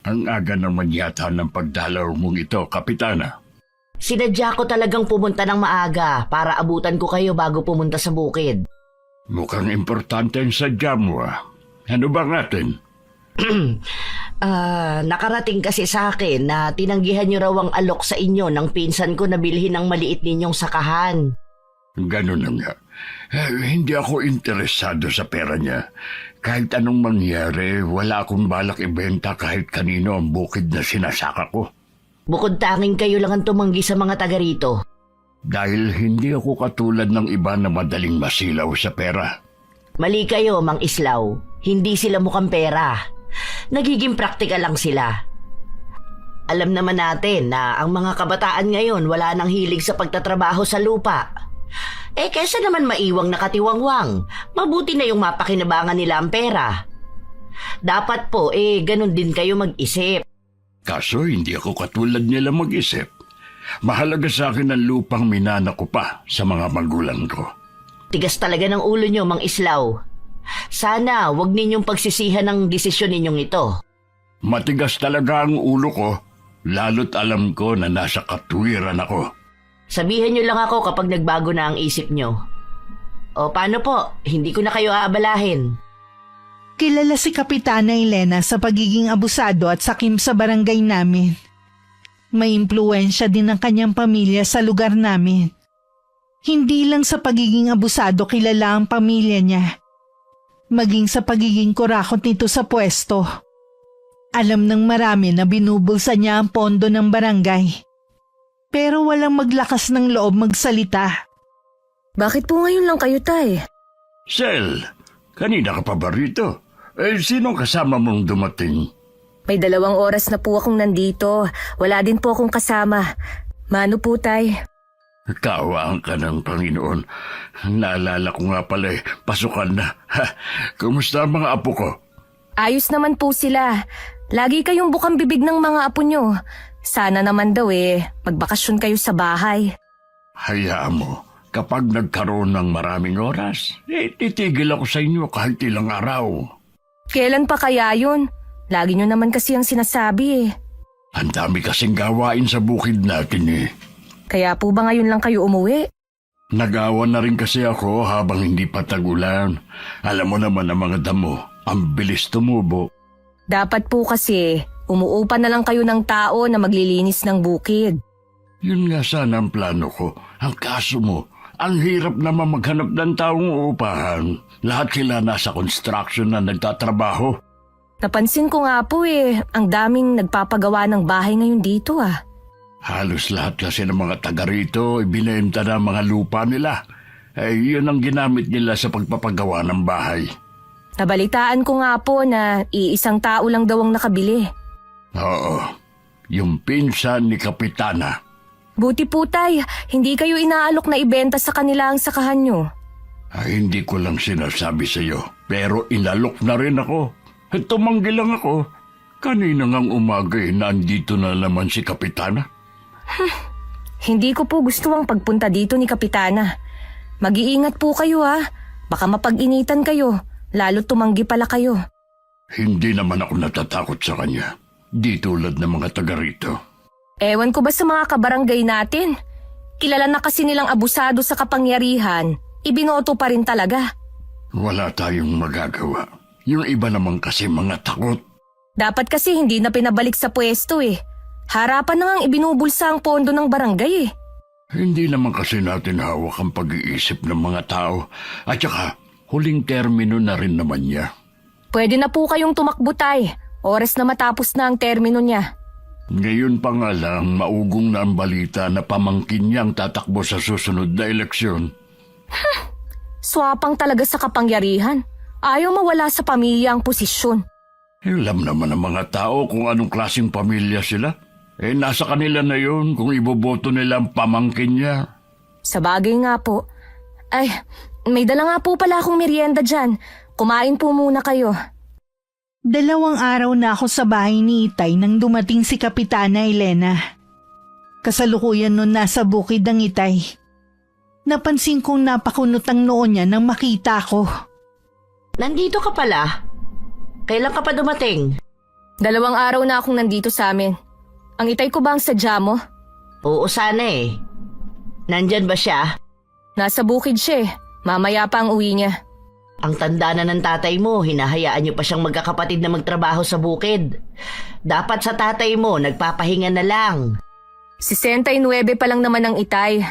Ang aga naman yata ng pagdalaw mong ito, Kapitana. Sinadya ko talagang pumunta ng maaga para abutan ko kayo bago pumunta sa bukid. Mukhang importante ang sadya mo, ah. Ano ba natin? Nakarating kasi sa akin na tinanggihan niyo raw ang alok sa inyo ng pinsan ko na bilhin ng maliit ninyong sakahan. Ganun na nga. Hindi ako interesado sa pera niya. Kahit anong mangyari, wala akong balak ibenta kahit kanino ang bukid na sinasaka ko. Bukod tanging kayo lang ang tumanggi sa mga taga rito. Dahil hindi ako katulad ng iba na madaling masilaw sa pera. Mali kayo, Mang Islaw. Hindi sila mukhang pera. Nagiging praktikal lang sila. Alam naman natin na ang mga kabataan ngayon wala nang hilig sa pagtatrabaho sa lupa. Kesa naman maiwang nakatiwangwang, mabuti na yung mapakinabangan nila ang pera. Dapat po, ganun din kayo mag-isip. Kaso hindi ako katulad nila mag-isip. Mahalaga sa akin ang lupang minana ko pa sa mga magulang ko. Tigas talaga ng ulo nyo, Mang Islaw. Sana wag ninyong pagsisihan ng desisyon ninyong ito. Matigas talaga ang ulo ko, lalo't alam ko na nasa katwiran ako. Sabihan nyo lang ako kapag nagbago na ang isip nyo. O paano po, hindi ko na kayo aabalahin. Kilala si Kapitana Elena sa pagiging abusado at sakim sa barangay namin. May impluwensya din ng kanyang pamilya sa lugar namin. Hindi lang sa pagiging abusado kilala ang pamilya niya, maging sa pagiging kurakot nito sa pwesto. Alam ng marami na binubulsa niya ang pondo ng barangay. Pero walang maglakas ng loob magsalita. Bakit po ngayon lang kayo, Tay? Sel, kanina ka pa ba rito? Sinong kasama mong dumating? May 2 oras na po akong nandito. Wala din po akong kasama. Mano po, Tay? Kaawaan ka ng Panginoon. Naalala ko nga pala pasukan na. Kumusta ang mga apo ko? Ayos naman po sila. Lagi kayong bukang bibig ng mga apo nyo. Sana naman daw magbakasyon kayo sa bahay. Hayaan mo, kapag nagkaroon ng maraming oras, titigil ako sa inyo kahit ilang araw. Kailan pa kaya yun? Lagi nyo naman kasi ang sinasabi. Ang dami kasing gawain sa bukid natin. Kaya po ba ngayon lang kayo umuwi? Nag-awan na rin kasi ako habang hindi pa tag-ulan. Alam mo naman ang mga damo, ang bilis tumubo. Dapat po kasi umuupa na lang kayo ng tao na maglilinis ng bukid. Yun nga sana ang plano ko. Ang kaso mo, ang hirap naman maghanap ng taong uupahan. Lahat sila nasa construction na nagtatrabaho. Napansin ko nga po ang daming nagpapagawa ng bahay ngayon dito Halos lahat kasi ng mga taga rito ibinenta na mga lupa nila. Yun ang ginamit nila sa pagpapagawa ng bahay. Nabalitaan ko nga po na iisang tao lang daw ang nakabili. Oo, yung pinsan ni Kapitana. Buti po, Tay, hindi kayo inaalok na ibenta sa kanila ang sakahan nyo. Hindi ko lang sinasabi sa iyo, pero inalok na rin ako. Tumanggi lang ako. Kanina ngang umaga nandito na naman si Kapitana. Hindi ko po gusto ang pagpunta dito ni Kapitana. Mag-iingat po kayo Baka mapag-initan kayo, lalo tumanggi pala kayo. Hindi naman ako natatakot sa kanya. Di tulad ng mga taga rito. Ewan ko ba sa mga kabarangay natin? Kilala na kasi nilang abusado sa kapangyarihan. Ibinoto pa rin talaga. Wala tayong magagawa. Yung iba naman kasi mga takot. Dapat kasi hindi na pinabalik sa pwesto Harapan na ngang ibinubulsa ang pondo ng barangay Hindi naman kasi natin hawak ang pag-iisip ng mga tao. At saka, huling termino na rin naman niya. Pwede na po kayong tumakbo, Tay. Oras na matapos na ang termino niya. Ngayon pa nga lang, maugong na ang balita na pamangkin niyang tatakbo sa susunod na eleksyon. Swapang talaga sa kapangyarihan. Ayaw mawala sa pamilya ang posisyon. Alam naman ng mga tao kung anong klaseng pamilya sila. Nasa kanila na yun kung iboboto nila ang pamangkin niya. Sa bagay nga po. Ay, may dala nga po pala akong merienda dyan. Kumain po muna kayo. 2 araw na ako sa bahay ni Itay nang dumating si Kapitana Elena. Kasalukuyan nun nasa bukid ang Itay. Napansin kong napakunot ang noo niya nang makita ko. Nandito ka pala? Kailan ka pa dumating? 2 araw na akong nandito sa amin. Ang itay ko ba ang sadya mo? Oo sana eh. Nandyan ba siya? Nasa bukid siya eh. Mamaya pa ang uwi niya. Ang tanda na ng tatay mo, hinahayaan niyo pa siyang magkakapatid na magtrabaho sa bukid. Dapat sa tatay mo, nagpapahinga na lang. 69 pa lang naman ang itay.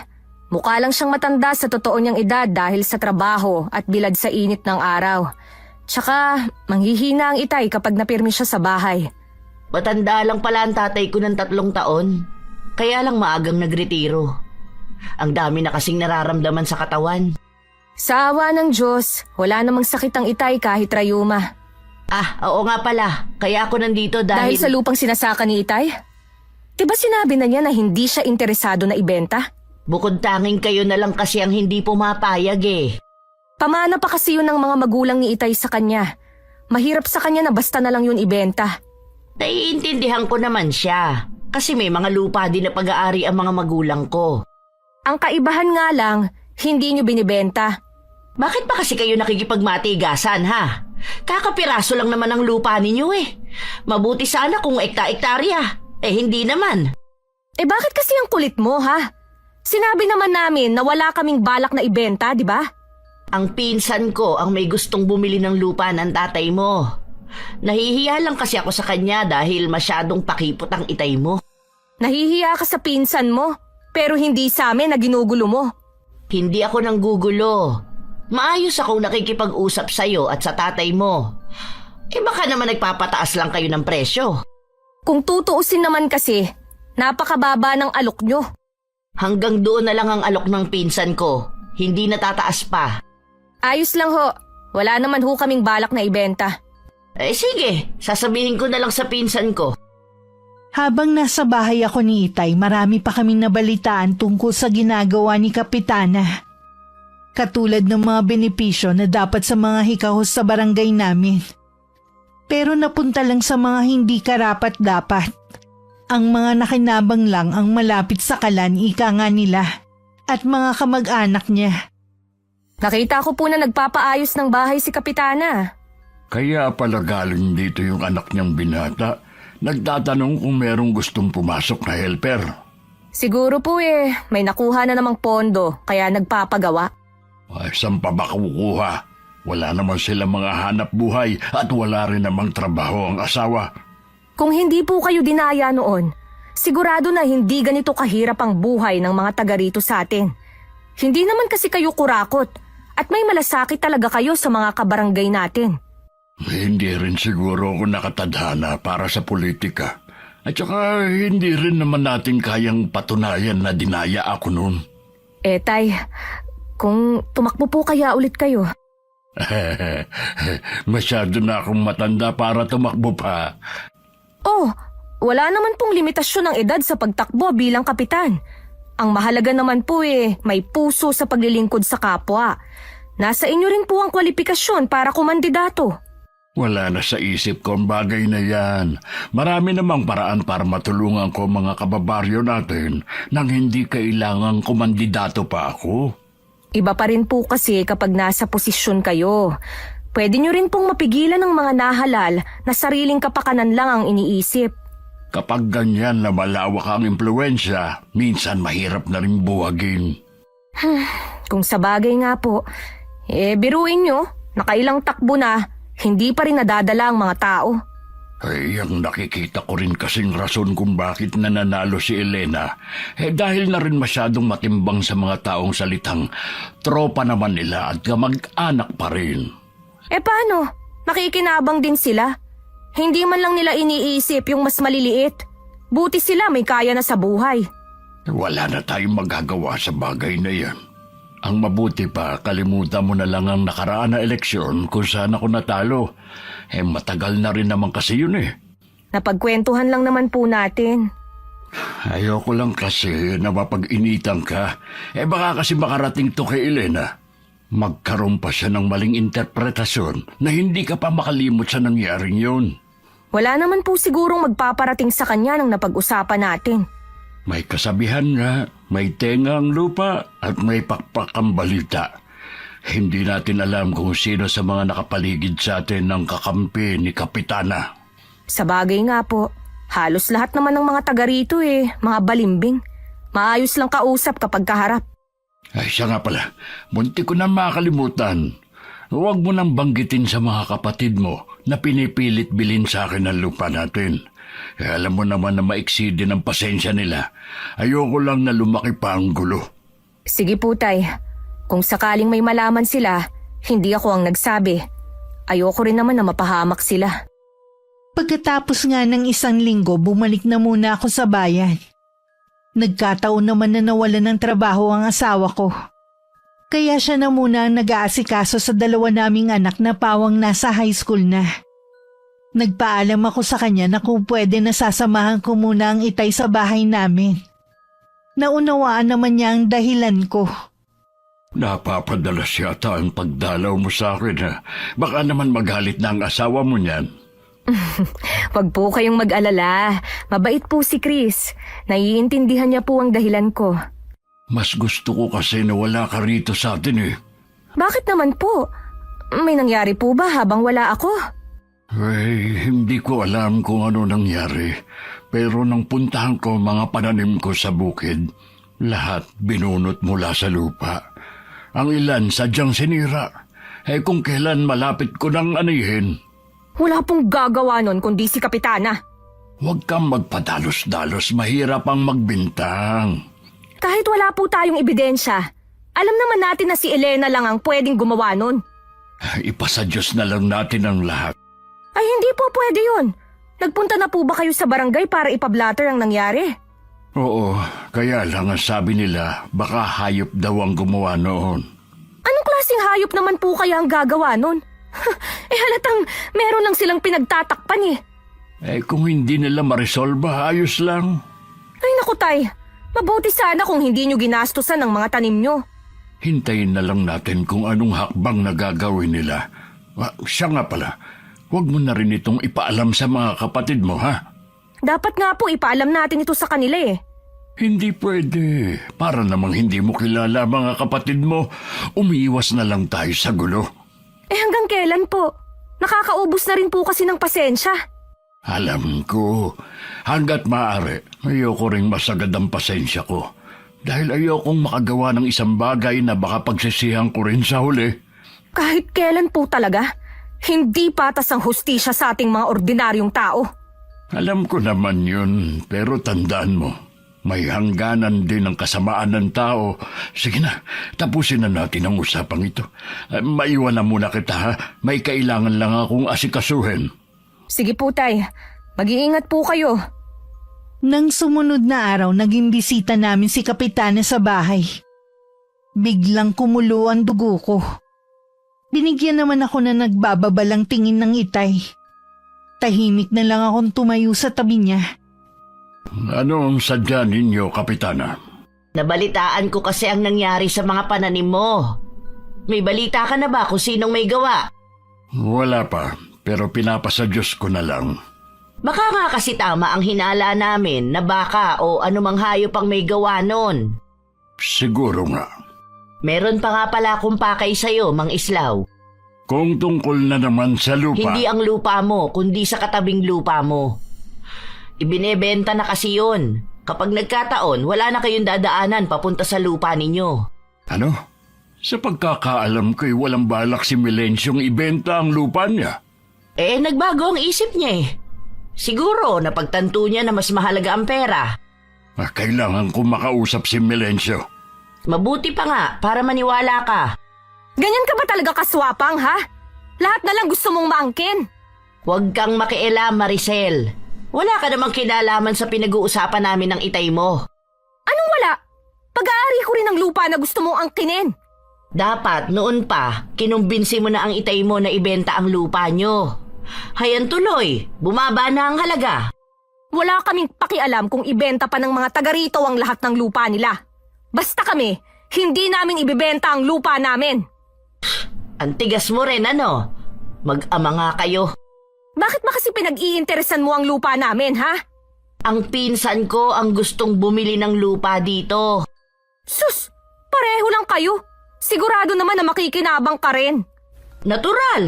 Mukha lang siyang matanda sa totoo niyang edad dahil sa trabaho at bilad sa init ng araw. Tsaka, manghihina ang itay kapag napirmi siya sa bahay. Matanda lang pala ang tatay ko ng 3 taon. Kaya lang maagang nagretiro. Ang dami na kasing nararamdaman sa katawan. Sa awa ng Diyos, wala namang sakit ang itay kahit rayuma. Ah, oo nga pala. Kaya ako nandito Dahil sa lupang sinasaka ni itay? Diba sinabi na niya na hindi siya interesado na ibenta? Bukod tanging kayo na lang kasi ang hindi pumapayag eh. Pamana pa kasi yun ng mga magulang ni itay sa kanya. Mahirap sa kanya na basta na lang yun ibenta. Naiintindihan ko naman siya. Kasi may mga lupa din na pag-aari ang mga magulang ko. Ang kaibahan nga lang, hindi nyo binibenta. Bakit ba kasi kayo nakikipagmatigasan ha? Kakapiraso lang naman ang lupa ninyo eh. Mabuti sana kung ekta-ektarya. Eh hindi naman. Eh bakit kasi ang kulit mo ha? Sinabi naman namin na wala kaming balak na ibenta, di ba? Ang pinsan ko ang may gustong bumili ng lupa ng tatay mo. Nahihiya lang kasi ako sa kanya dahil masyadong pakipot ang itay mo. Nahihiya ka sa pinsan mo, pero hindi sa amin na ginugulo mo. Hindi ako nanggugulo. Maayos akong nakikipag-usap sa'yo at sa tatay mo. Eh baka naman nagpapataas lang kayo ng presyo. Kung tutuusin naman kasi, napakababa ng alok nyo. Hanggang doon na lang ang alok ng pinsan ko. Hindi natataas pa. Ayos lang ho, wala naman ho kaming balak na ibenta. Eh sige, sasabihin ko na lang sa pinsan ko. Habang nasa bahay ako ni Itay, marami pa kaming nabalitaan tungkol sa ginagawa ni Kapitana. Katulad ng mga benepisyo na dapat sa mga hikahos sa barangay namin. Pero napunta lang sa mga hindi karapat-dapat. Ang mga nakinabang lang ang malapit sa kalan, ika nga nila, at mga kamag-anak niya. Nakita ko po na nagpapaayos ng bahay si Kapitana. Kaya pala galing dito yung anak niyang binata. Nagtatanong kung merong gustong pumasok na helper. Siguro po may nakuha na namang pondo kaya nagpapagawa. Ay, saan pa ba kukuha? Wala naman sila mga hanap buhay at wala rin namang trabaho ang asawa. Kung hindi po kayo dinaya noon, sigurado na hindi ganito kahirap ang buhay ng mga taga rito sa atin. Hindi naman kasi kayo kurakot at may malasakit talaga kayo sa mga kabarangay natin. Hindi rin siguro ako nakatadhana para sa politika. At saka hindi rin naman natin kayang patunayan na dinaya ako noon. Tay, kung tumakbo po kaya ulit kayo. Masyado na akong matanda para tumakbo pa. Oh, wala naman pong limitasyon ng edad sa pagtakbo bilang kapitan. Ang mahalaga naman po may puso sa paglilingkod sa kapwa. Nasa inyo rin po ang kwalifikasyon para kumandidato. Wala na sa isip ko ang bagay na yan. Marami namang paraan para matulungan ko mga kababaryo natin nang hindi kailangang kumandidato pa ako. Iba pa rin po kasi kapag nasa posisyon kayo. Pwede nyo rin pong mapigilan ng mga nahalal na sariling kapakanan lang ang iniisip. Kapag ganyan na malawak ang impluensya, minsan mahirap na rin buwagin. Kung sa bagay nga po, biruin nyo, nakailang takbo na, hindi pa rin nadadala ang mga tao. Ay, ang nakikita ko rin kasing rason kung bakit nananalo si Elena. Dahil na rin masyadong matimbang sa mga taong salitang tropa naman nila at kamag-anak pa rin. Paano? Nakikinabang din sila. Hindi man lang nila iniisip yung mas maliliit. Buti sila may kaya na sa buhay. Wala na tayong magagawa sa bagay na yan. Ang mabuti pa, kalimutan mo na lang ang nakaraan na eleksyon kung saan ako natalo. Matagal na rin naman kasi yun Napagkwentuhan lang naman po natin. Ayoko lang kasi na mapag-initan ka. Baka kasi makarating to kay Elena. Magkaroon pa siya ng maling interpretasyon na hindi ka pa makalimot sa nangyaring yun. Wala naman po sigurong magpaparating sa kanya ng napag-usapan natin. May kasabihan nga, may tenga ang lupa at may pakpak ang balita. Hindi natin alam kung sino sa mga nakapaligid sa atin ang kakampi ni Kapitana. Sa bagay nga po, halos lahat naman ng mga taga rito mga balimbing. Maayos lang kausap kapag kaharap. Ay, siya nga pala. Munti ko na makalimutan. Huwag mo nang banggitin sa mga kapatid mo na pinipilit bilhin sa akin ang lupa natin. Alam mo naman na maiksi din ang pasensya nila. Ayoko lang na lumaki pa ang gulo. Sige po, Tay. Kung sakaling may malaman sila, hindi ako ang nagsabi. Ayoko rin naman na mapahamak sila. Pagkatapos nga ng 1 linggo, bumalik na muna ako sa bayan. Nagkataon naman na nawalan ng trabaho ang asawa ko. Kaya siya na muna ang nag-aasikaso sa 2 naming anak na pawang nasa high school na. Nagpaalam ako sa kanya na kung pwede nasasamahan ko muna ang itay sa bahay namin. Naunawaan naman niya ang dahilan ko. Napapadalas yata ang pagdalaw mo sa akin, ha? Baka naman magalit na ang asawa mo niyan. Wag po kayong mag-alala. Mabait po si Chris. Naiintindihan niya po ang dahilan ko. Mas gusto ko kasi na wala ka rito sa atin, eh. Bakit naman po? May nangyari po ba habang wala ako? Ay, hindi ko alam kung ano nangyari. Pero nang puntahan ko mga pananim ko sa bukid, lahat binunot mula sa lupa. Ang ilan sadyang sinira. Kung kailan malapit ko nang anihin. Wala pong gagawa nun kundi si Kapitana. Huwag kang magpadalos-dalos, mahirap ang magbintang. Kahit wala po tayong ebidensya, alam naman natin na si Elena lang ang pwedeng gumawa nun. Ipasa Diyos na lang natin ang lahat. Ay hindi po pwede yun. Nagpunta na po ba kayo sa barangay para ipablatter ang nangyari? Oo, kaya lang ang sabi nila, baka hayop daw ang gumawa noon. Anong klaseng hayop naman po kaya ang gagawa nun? Halatang meron lang silang pinagtatakpan . Kung hindi nila maresolba, ayos lang. Ay naku, Tay. Mabuti sana kung hindi nyo ginastusan ang mga tanim nyo. Hintayin na lang natin kung anong hakbang na gagawin nila. Siya nga pala, huwag mo na rin itong ipaalam sa mga kapatid mo, ha? Dapat nga po ipaalam natin ito sa kanila . Hindi pwede. Para namang hindi mo kilala mga kapatid mo, umiiwas na lang tayo sa gulo. Hanggang kailan po? Nakakaubos na rin po kasi ng pasensya. Alam ko, hanggat maaari, ayoko ring masagad ang pasensya ko. Dahil ayokong makagawa ng isang bagay na baka pagsisihan ko rin sa huli. Kahit kailan po talaga, hindi patas ang hustisya sa ating mga ordinaryong tao. Alam ko naman yun, pero tandaan mo, may hangganan din ang kasamaan ng tao. Sige na, tapusin na natin ang usapang ito. Maiwan na muna kita, ha? May kailangan lang akong asikasuhin. Sige po, Tay. Mag-iingat po kayo. Nang sumunod na araw, naging bisita namin si Kapitana sa bahay. Biglang kumulo ang dugo ko. Binigyan naman ako na nagbababalang tingin ng itay. Tahimik na lang akong tumayo sa tabi niya. Ano ang sadya ninyo, Kapitana? Nabalitaan ko kasi ang nangyari sa mga pananim mo. May balita ka na ba kung sinong may gawa? Wala pa, pero pinapasa Diyos ko na lang. Baka nga kasi tama ang hinala namin na baka o anumang hayop ang may gawa nun. Siguro nga. Meron pa nga pala akong pakay sa'yo, Mang Islaw. Kung tungkol na naman sa lupa... Hindi ang lupa mo, kundi sa katabing lupa mo. Ibinebenta na kasi yun. Kapag nagkataon, wala na kayong dadaanan papunta sa lupa ninyo. Ano? Sa pagkakaalam ko'y walang balak si Milensyong ibenta ang lupa niya. Nagbago ang isip niya . Siguro napagtanto niya na mas mahalaga ang pera. Kailangan ko makausap si Milensyo. Mabuti pa nga para maniwala ka. Ganyan ka ba talaga kaswapang, ha? Lahat na lang gusto mong maangkin. Huwag kang makialam, Maricel. Wala ka namang kinalaman sa pinag-uusapan namin ng itay mo. Anong wala? Pag-aari ko rin ang lupa na gusto mong angkinin. Dapat noon pa, kinumbinsi mo na ang itay mo na ibenta ang lupa nyo. Hayan tuloy, bumaba na ang halaga. Wala kaming pakialam kung ibenta pa ng mga taga rito ang lahat ng lupa nila. Basta kami, hindi namin ibibenta ang lupa namin. Ang tigas mo rin, ano? Mag-ama nga kayo. Bakit ba kasi pinag-iinteresan mo ang lupa namin, ha? Ang pinsan ko ang gustong bumili ng lupa dito. Sus, pareho lang kayo. Sigurado naman na makikinabang ka rin. Natural.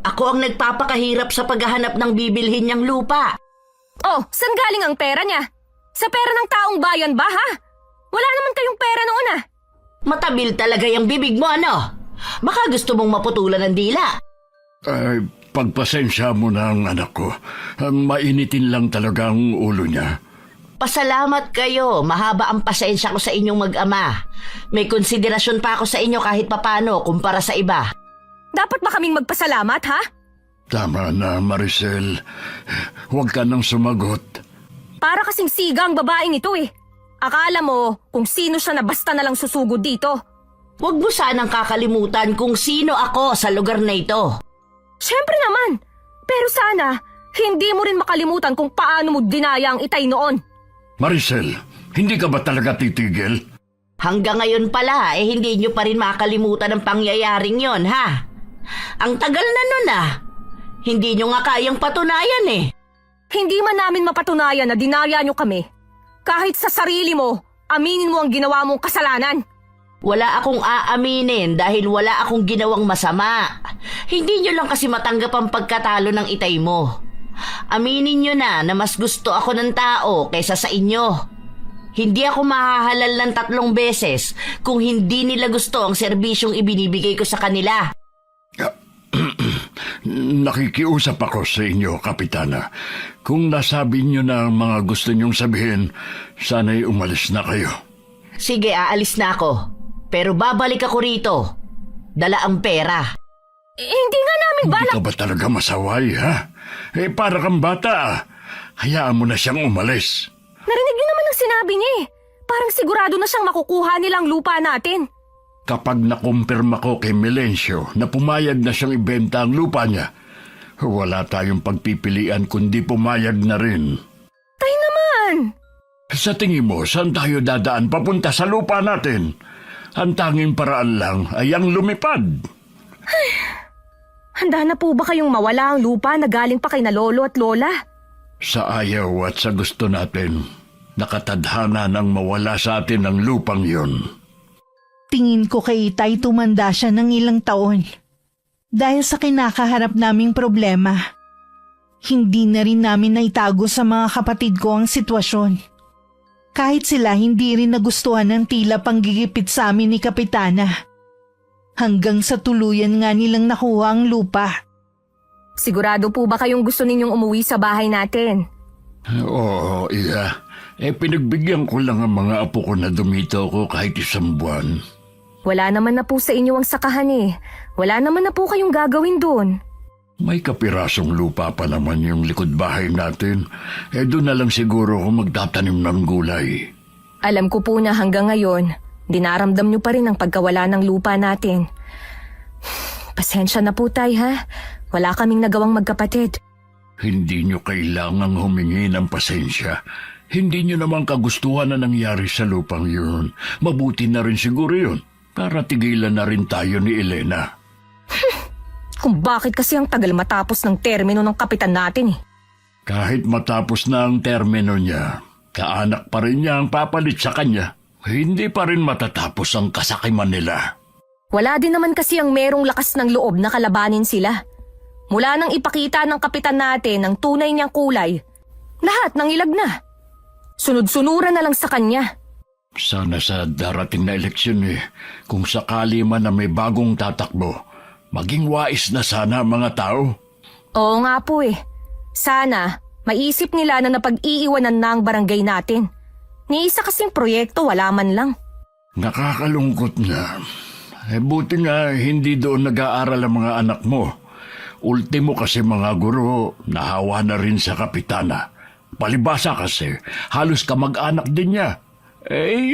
Ako ang nagpapakahirap sa paghahanap ng bibilhin niyang lupa. Oh, saan galing ang pera niya? Sa pera ng taong bayan ba, ha? Wala naman kayong pera noon, ah. Matabil talaga yung bibig mo, ano? Baka gusto mong maputulan ng dila. Ay, pagpasensya mo na ang anak ko. Mainitin lang talaga ang ulo niya. Pasalamat kayo. Mahaba ang pasensya ko sa inyong mag-ama. May konsiderasyon pa ako sa inyo kahit papano kumpara sa iba. Dapat ba kaming magpasalamat, ha? Tama na, Maricel. Huwag ka nang sumagot. Para kasing siga ang babaeng ito, eh. Akala mo kung sino siya na basta na lang susugod dito. Huwag mo sanang kakalimutan kung sino ako sa lugar na ito. Siyempre naman. Pero sana, hindi mo rin makalimutan kung paano mo dinaya ang itay noon. Maricel, hindi ka ba talaga titigil? Hanggang ngayon pala, hindi nyo pa rin makalimutan ang pangyayaring yon, ha? Ang tagal na nun, ah. Hindi nyo nga kayang patunayan, eh. Hindi man namin mapatunayan na dinaya nyo kami. Kahit sa sarili mo, aminin mo ang ginawa mong kasalanan. Wala akong aaminin dahil wala akong ginawang masama. Hindi nyo lang kasi matanggap ang pagkatalo ng itay mo. Aminin nyo na mas gusto ako ng tao kaysa sa inyo. Hindi ako mahahalal ng 3 beses kung hindi nila gusto ang serbisyong ibinibigay ko sa kanila. Nakikiusap ako sa inyo, Kapitana. Kung nasabi niyo na ang mga gusto niyong sabihin, sana'y umalis na kayo. Sige, aalis na ako. Pero babalik ako rito. Dala ang pera. Hindi nga namin Hindi balak. ka ba talaga masaway, ha? Para kang bata. Hayaan mo na siyang umalis. Narinig niyo naman ang sinabi niya, eh. Parang sigurado na siyang makukuha nilang lupa natin. Kapag nakumpirma ko kay Melencio na pumayag na siyang ibenta ang lupa niya, wala tayong pagpipilian kundi pumayag na rin. Tay naman. Sa tingin mo, saan tayo dadaan papunta sa lupa natin? Ang tanging paraan lang ay ang lumipad. Handa na po ba kayong mawala ang lupa na galing pa kay na lolo at lola? Sa ayaw at sa gusto natin, nakatadhana ng mawala sa atin ang lupang yun. Tingin ko kay Itay tumanda siya ng ilang taon. Dahil sa kinakaharap naming problema, hindi na rin namin naitago sa mga kapatid ko ang sitwasyon. Kahit sila hindi rin nagustuhan ng tila panggigipit sa amin ni Kapitana. Hanggang sa tuluyan nga nilang nakuha ang lupa. Sigurado po ba kayong gusto ninyong umuwi sa bahay natin? Oo, iya. Pinagbigyan ko lang ang mga apo ko na dumito ko kahit 1 buwan. Wala naman na po sa inyo ang sakahan, eh. Wala naman na po kayong gagawin doon. May kapirasong lupa pa naman yung likod bahay natin. Doon na lang siguro ako magtatanim ng gulay. Alam ko po na hanggang ngayon, dinaramdam nyo pa rin ang pagkawala ng lupa natin. Pasensya na po, Tay, ha? Wala kaming nagawang magkapatid. Hindi nyo kailangang humingi ng pasensya. Hindi nyo naman kagustuhan na nangyari sa lupang yun. Mabuti na rin siguro yun. Para tigilan na rin tayo ni Elena. Kung bakit kasi ang tagal matapos ng termino ng kapitan natin, eh. Kahit matapos na ang termino niya, kaanak pa rin niya ang papalit sa kanya. Hindi pa rin matatapos ang kasakiman nila. Wala din naman kasi ang merong lakas ng loob na kalabanin sila. Mula nang ipakita ng kapitan natin ang tunay niyang kulay, lahat nang ilag na. Sunod-sunuran na lang sa kanya. Sana sa darating na eleksyon kung sakali man na may bagong tatakbo, maging wais na sana ang mga tao. Oo nga po, eh. Sana, maisip nila na napag-iiwanan na ang barangay natin. Ni isa kasing proyekto, wala man lang. Nakakalungkot na. Buti nga hindi doon nag-aaral ang mga anak mo. Ultimo kasi mga guro, nahawa na rin sa kapitana. Palibasa kasi, halos kamag-anak din niya.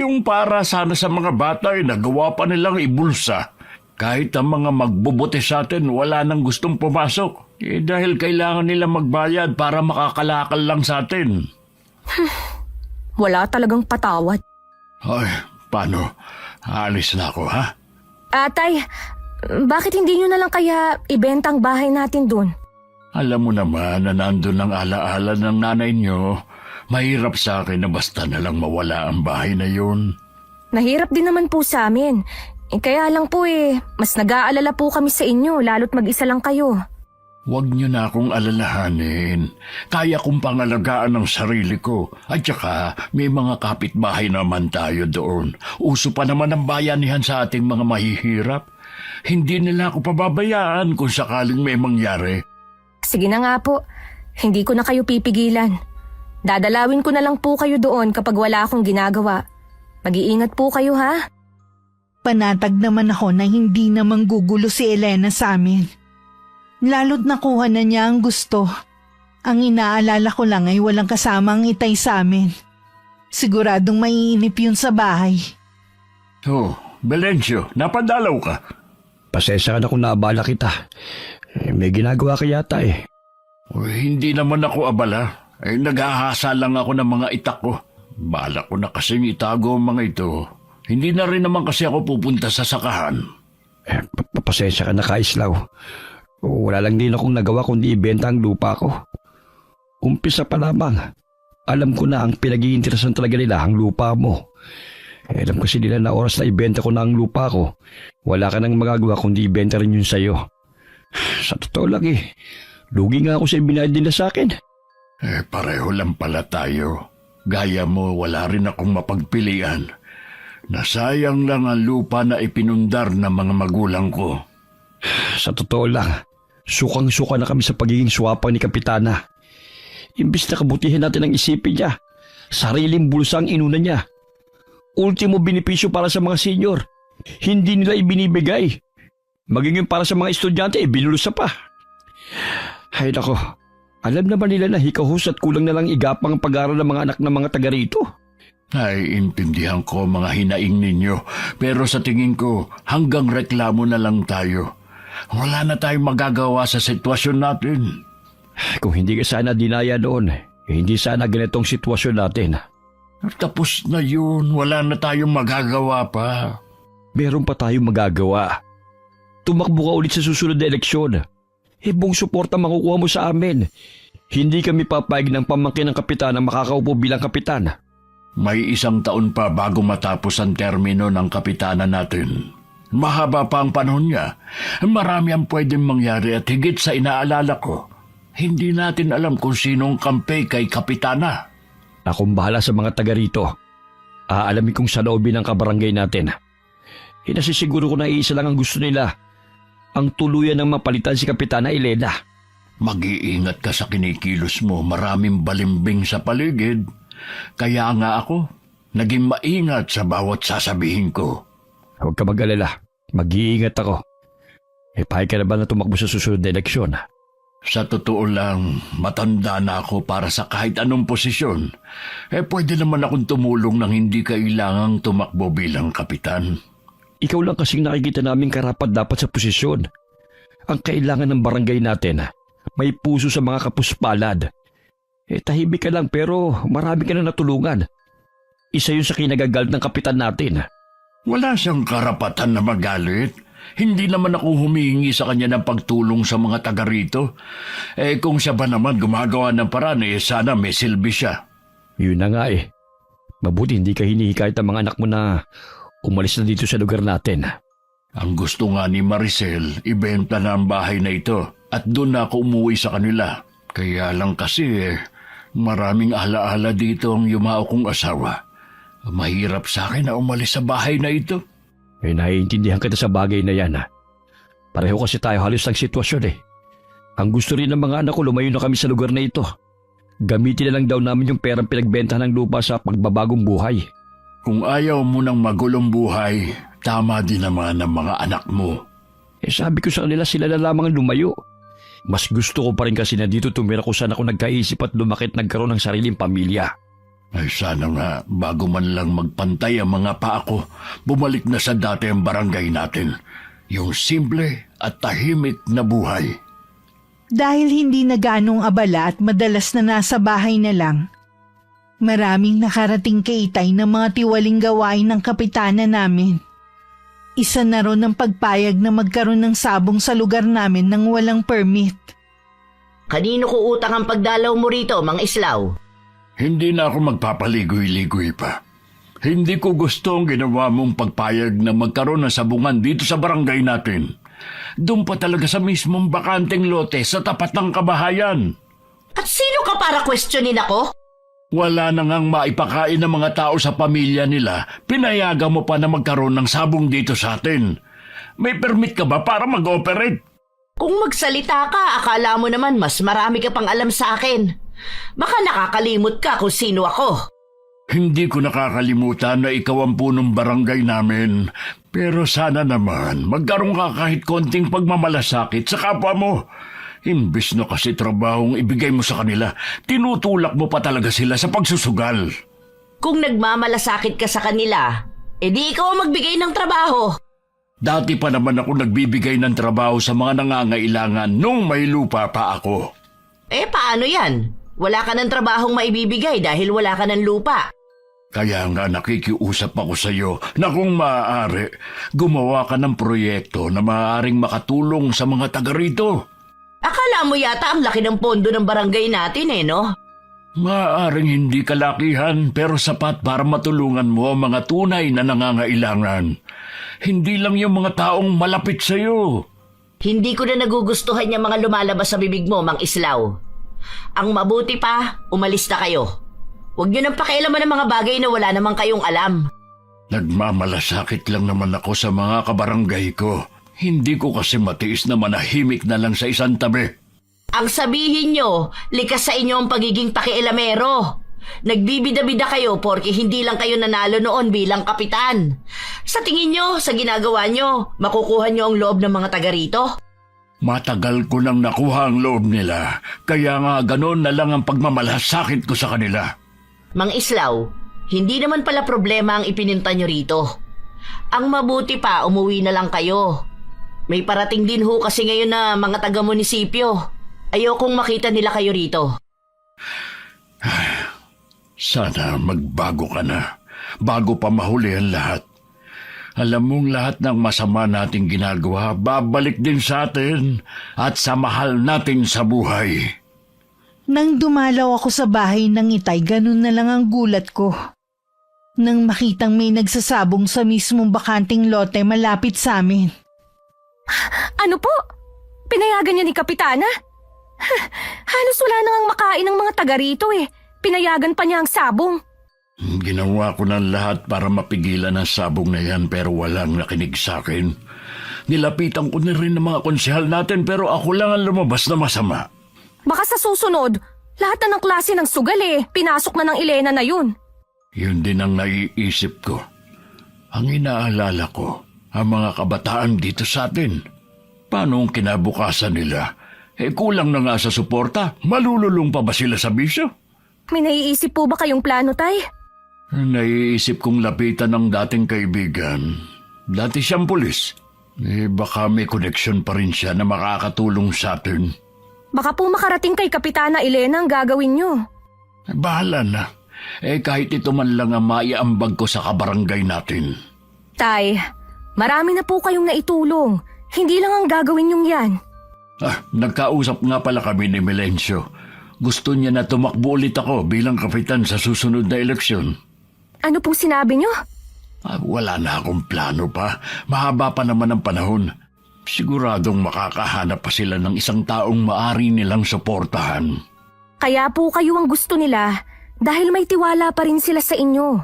Yung para sana sa mga bata nagawa pa nilang ibulsa. Kahit ang mga magbubuti sa atin, wala nang gustong pumasok. Dahil kailangan nila magbayad para makakalakal lang sa atin. Wala talagang patawad. Ay, paano? Alis na ako, ha? Atay, bakit hindi nyo na lang kaya ibenta ang bahay natin dun? Alam mo naman na nandun ang alaala ng nanay niyo. Mahirap sa akin na basta na lang mawala ang bahay na yun. Nahirap din naman po sa amin. Kaya lang po mas nag-aalala po kami sa inyo lalo't mag-isa lang kayo. Huwag niyo na akong alalahanin. Kaya kong pangalagaan ang sarili ko. At saka, may mga kapitbahay naman tayo doon. Uso pa naman ang bayanihan sa ating mga mahihirap. Hindi nila ako pababayaan kung sakaling may mangyari. Sige na nga po, hindi ko na kayo pipigilan. Dadalawin ko na lang po kayo doon kapag wala akong ginagawa. Mag-iingat po kayo ha. Panatag naman ako na hindi na manggugulo si Elena sa amin. Lalo't nakuha na niya ang gusto. Ang inaalala ko lang ay walang kasamang itay sa amin. Siguradong maiinip yun sa bahay. Oh, Belencio, napadalaw ka. Pasensya ka na kung naabala kita. May ginagawa ka yata eh. Hindi naman ako abala. Naghahasa lang ako ng mga itak ko. Bala ko na kasing itago ang mga ito. Hindi na rin naman kasi ako pupunta sa sakahan. Pasensya ka na, Kaislaw. Wala lang din akong nagawa kundi ibenta ang lupa ko. Umpisa pa lamang. Alam ko na ang pinag-iinteresan talaga nila ang lupa mo. Alam kasi nila na oras na ibenta ko na ang lupa ko, wala ka nang magagawa kundi ibenta rin yun sa'yo. Sa totoo lang lugi nga ako sa ibinayad nila sa akin. Pareho lang pala tayo. Gaya mo, wala rin akong mapagpilian. Nasayang lang ang lupa na ipinundar ng mga magulang ko. Sa totoo lang, sukang-suka na kami sa pagiging swapang ni Kapitana. Imbis na kabutihin natin ang isipin niya, sariling bulsa ang inuna niya. Ultimo benepisyo para sa mga senior, hindi nila ibinibigay. Maging para sa mga estudyante, binulusa pa. Hay nako, alam naman nila na hikahus at kulang na lang igapang ang pag-aaral ng mga anak ng mga taga rito. Ay, intindihan ko mga hinaing ninyo, pero sa tingin ko, hanggang reklamo na lang tayo. Wala na tayong magagawa sa sitwasyon natin. Kung hindi ka sana dinaya doon, hindi sana ganitong sitwasyon natin. Tapos na yun, wala na tayong magagawa pa. Meron pa tayong magagawa. Tumakbo ka ulit sa susunod na eleksyon. Buong suporta makukuha mo sa amin. Hindi kami papayag ng pamangkin ng kapitan na makakaupo bilang kapitan. May 1 taon pa bago matapos ang termino ng kapitana natin. Mahaba pa ang panahon niya. Marami ang pwedeng mangyari at higit sa inaalala ko, hindi natin alam kung sinong kampe kay kapitana. Akong bahala sa mga taga rito. Aalamin kong sa loobin ng kabarangay natin. Inasisiguro ko na iisa lang ang gusto nila. Ang tuluyan ng mapalitan si Kapitana Elena. Mag-iingat ka sa kinikilos mo. Maraming balimbing sa paligid. Kaya nga ako, naging maingat sa bawat sasabihin ko. Huwag ka mag-alala. Mag-iingat ako. Pahig ka na ba na tumakbo sa susunod na eleksyon? Sa totoo lang, matanda na ako para sa kahit anong posisyon. Pwede naman akong tumulong nang hindi kailangang tumakbo bilang kapitan. Ikaw lang kasing nakikita namin karapat dapat sa posisyon. Ang kailangan ng barangay natin, may puso sa mga kapuspalad. Tahimik ka lang pero marami ka na natulungan. Isa yun sa kinagagalit ng kapitan natin. Wala siyang karapatan na magalit. Hindi naman ako humihingi sa kanya ng pagtulong sa mga taga rito. Kung siya ba naman gumagawa ng paraan, sana may silbi siya. Yun na nga Mabuti hindi ka hinihikayat ang mga anak mo na umalis na dito sa lugar natin. Ang gusto nga ni Maricel, ibenta na ang bahay na ito at doon na ako umuwi sa kanila. Kaya lang kasi, maraming alaala dito ang yumao kong asawa. Mahirap sa akin na umalis sa bahay na ito. Naiintindihan kita sa bagay na yan. Pareho kasi tayo halos ng sitwasyon Ang gusto rin ng mga anak ko lumayo na kami sa lugar na ito. Gamitin na lang daw namin yung perang pinagbentahan ng lupa sa pagbabagong buhay. Kung ayaw mo ng magulong buhay, tama din naman ang mga anak mo. Sabi ko sa kanila sila na lamang ang lumayo. Mas gusto ko pa rin kasi na dito tumira kung saan ako nagkaisip at lumakit nagkaroon ng sariling pamilya. Ay sana nga, bago man lang magpantay ang mga paa ko, bumalik na sa dati ang barangay natin. Yung simple at tahimik na buhay. Dahil hindi na ganong abala at madalas na nasa bahay na lang, maraming nakarating kay Itay ng mga tiwaling gawain ng kapitana namin. Isa na ron ang pagpayag na magkaroon ng sabong sa lugar namin nang walang permit. Kanino ko utang ang pagdalaw mo rito, Mang Islaw? Hindi na ako magpapaligoy-ligoy pa. Hindi ko gusto ang ginawa mong pagpayag na magkaroon ng sabungan dito sa barangay natin. Doon pa talaga sa mismong bakanteng lote sa tapat ng kabahayan. At sino ka para questionin ako? Wala na ngang maipakain ng mga tao sa pamilya nila, pinayagan mo pa na magkaroon ng sabong dito sa atin. May permit ka ba para mag-operate? Kung magsalita ka, akala mo naman mas marami ka pang alam sa akin. Baka nakakalimot ka kung sino ako. Hindi ko nakakalimutan na ikaw ang punong barangay namin. Pero sana naman magkaroon ka kahit konting pagmamalasakit sa kapwa mo. Imbis na kasi trabahong ibigay mo sa kanila, tinutulak mo pa talaga sila sa pagsusugal. Kung nagmamalasakit ka sa kanila, edi ikaw ang magbigay ng trabaho. Dati pa naman ako nagbibigay ng trabaho sa mga nangangailangan nung may lupa pa ako. Eh paano yan? Wala ka ng trabahong maibibigay dahil wala ka ng lupa. Kaya nga nakikiusap ako sa iyo na kung maaari, gumawa ka ng proyekto na maaaring makatulong sa mga taga rito. Akala mo yata ang laki ng pondo ng barangay natin no? Maaaring hindi kalakihan pero sapat para matulungan mo ang mga tunay na nangangailangan. Hindi lang yung mga taong malapit sa iyo. Hindi ko na nagugustuhan yung mga lumalabas sa bibig mo, Mang Islaw. Ang mabuti pa, umalis na kayo. Huwag niyo nang pakialaman ng mga bagay na wala namang kayong alam. Nagmamalasakit lang naman ako sa mga kabarangay ko. Hindi ko kasi matiis na manahimik na lang sa isang tabi. Ang sabihin nyo, likas sa inyo ang pagiging pakialamero. Nagbibida-bida kayo porke hindi lang kayo nanalo noon bilang kapitan. Sa tingin nyo, sa ginagawa nyo, makukuha nyo ang loob ng mga taga rito? Matagal ko nang nakuha ang loob nila, kaya nga ganon na lang ang pagmamalasakit ko sa kanila. Mang Islaw, hindi naman pala problema ang ipininta nyo rito. Ang mabuti pa, umuwi na lang kayo. May parating din ho kasi ngayon na mga taga-munisipyo. Ayokong makita nila kayo rito. Sana magbago ka na, bago pa mahuli ang lahat. Alam mong lahat ng masama nating ginagawa, babalik din sa atin at sa mahal natin sa buhay. Nang dumalaw ako sa bahay ng Itay, ganun na lang ang gulat ko. Nang makitang may nagsasabong sa mismong bakanting lote malapit sa amin. Ano po? Pinayagan niya ni Kapitana? Halos wala nang makain ng mga taga rito Pinayagan pa niya ang sabong. Ginawa ko ng lahat para mapigilan ang sabong na yan pero walang nakinig sa akin. Nilapitan ko na rin ng mga konsehal natin pero ako lang ang lumabas na masama. Baka sa susunod, lahat na ng klase ng sugal pinasok na ng Elena na yun. Yun din ang naiisip ko. Ang inaalala ko, ang mga kabataan dito sa atin. Paano ang kinabukasan nila? Kulang na nga sa suporta. Malululong pa ba sila sa bisyo? May naiisip po ba kayong plano, Tay? Naiisip kong lapitan ng dating kaibigan. Dati siyang pulis. Baka may koneksyon pa rin siya na makakatulong sa atin. Baka po makarating kay Kapitana Elena ang gagawin nyo. Bahala na. Kahit ito man lang ang maiambag ko sa kabarangay natin. Tay, marami na po kayong naitulong. Hindi lang ang gagawin nyong yan. Nagkausap nga pala kami ni Melencio. Gusto niya na tumakbo ulit ako bilang kapitan sa susunod na eleksyon. Ano pong sinabi nyo? Wala na akong plano pa. Mahaba pa naman ang panahon. Siguradong makakahanap pa sila ng isang taong maari nilang suportahan. Kaya po kayo ang gusto nila dahil may tiwala pa rin sila sa inyo.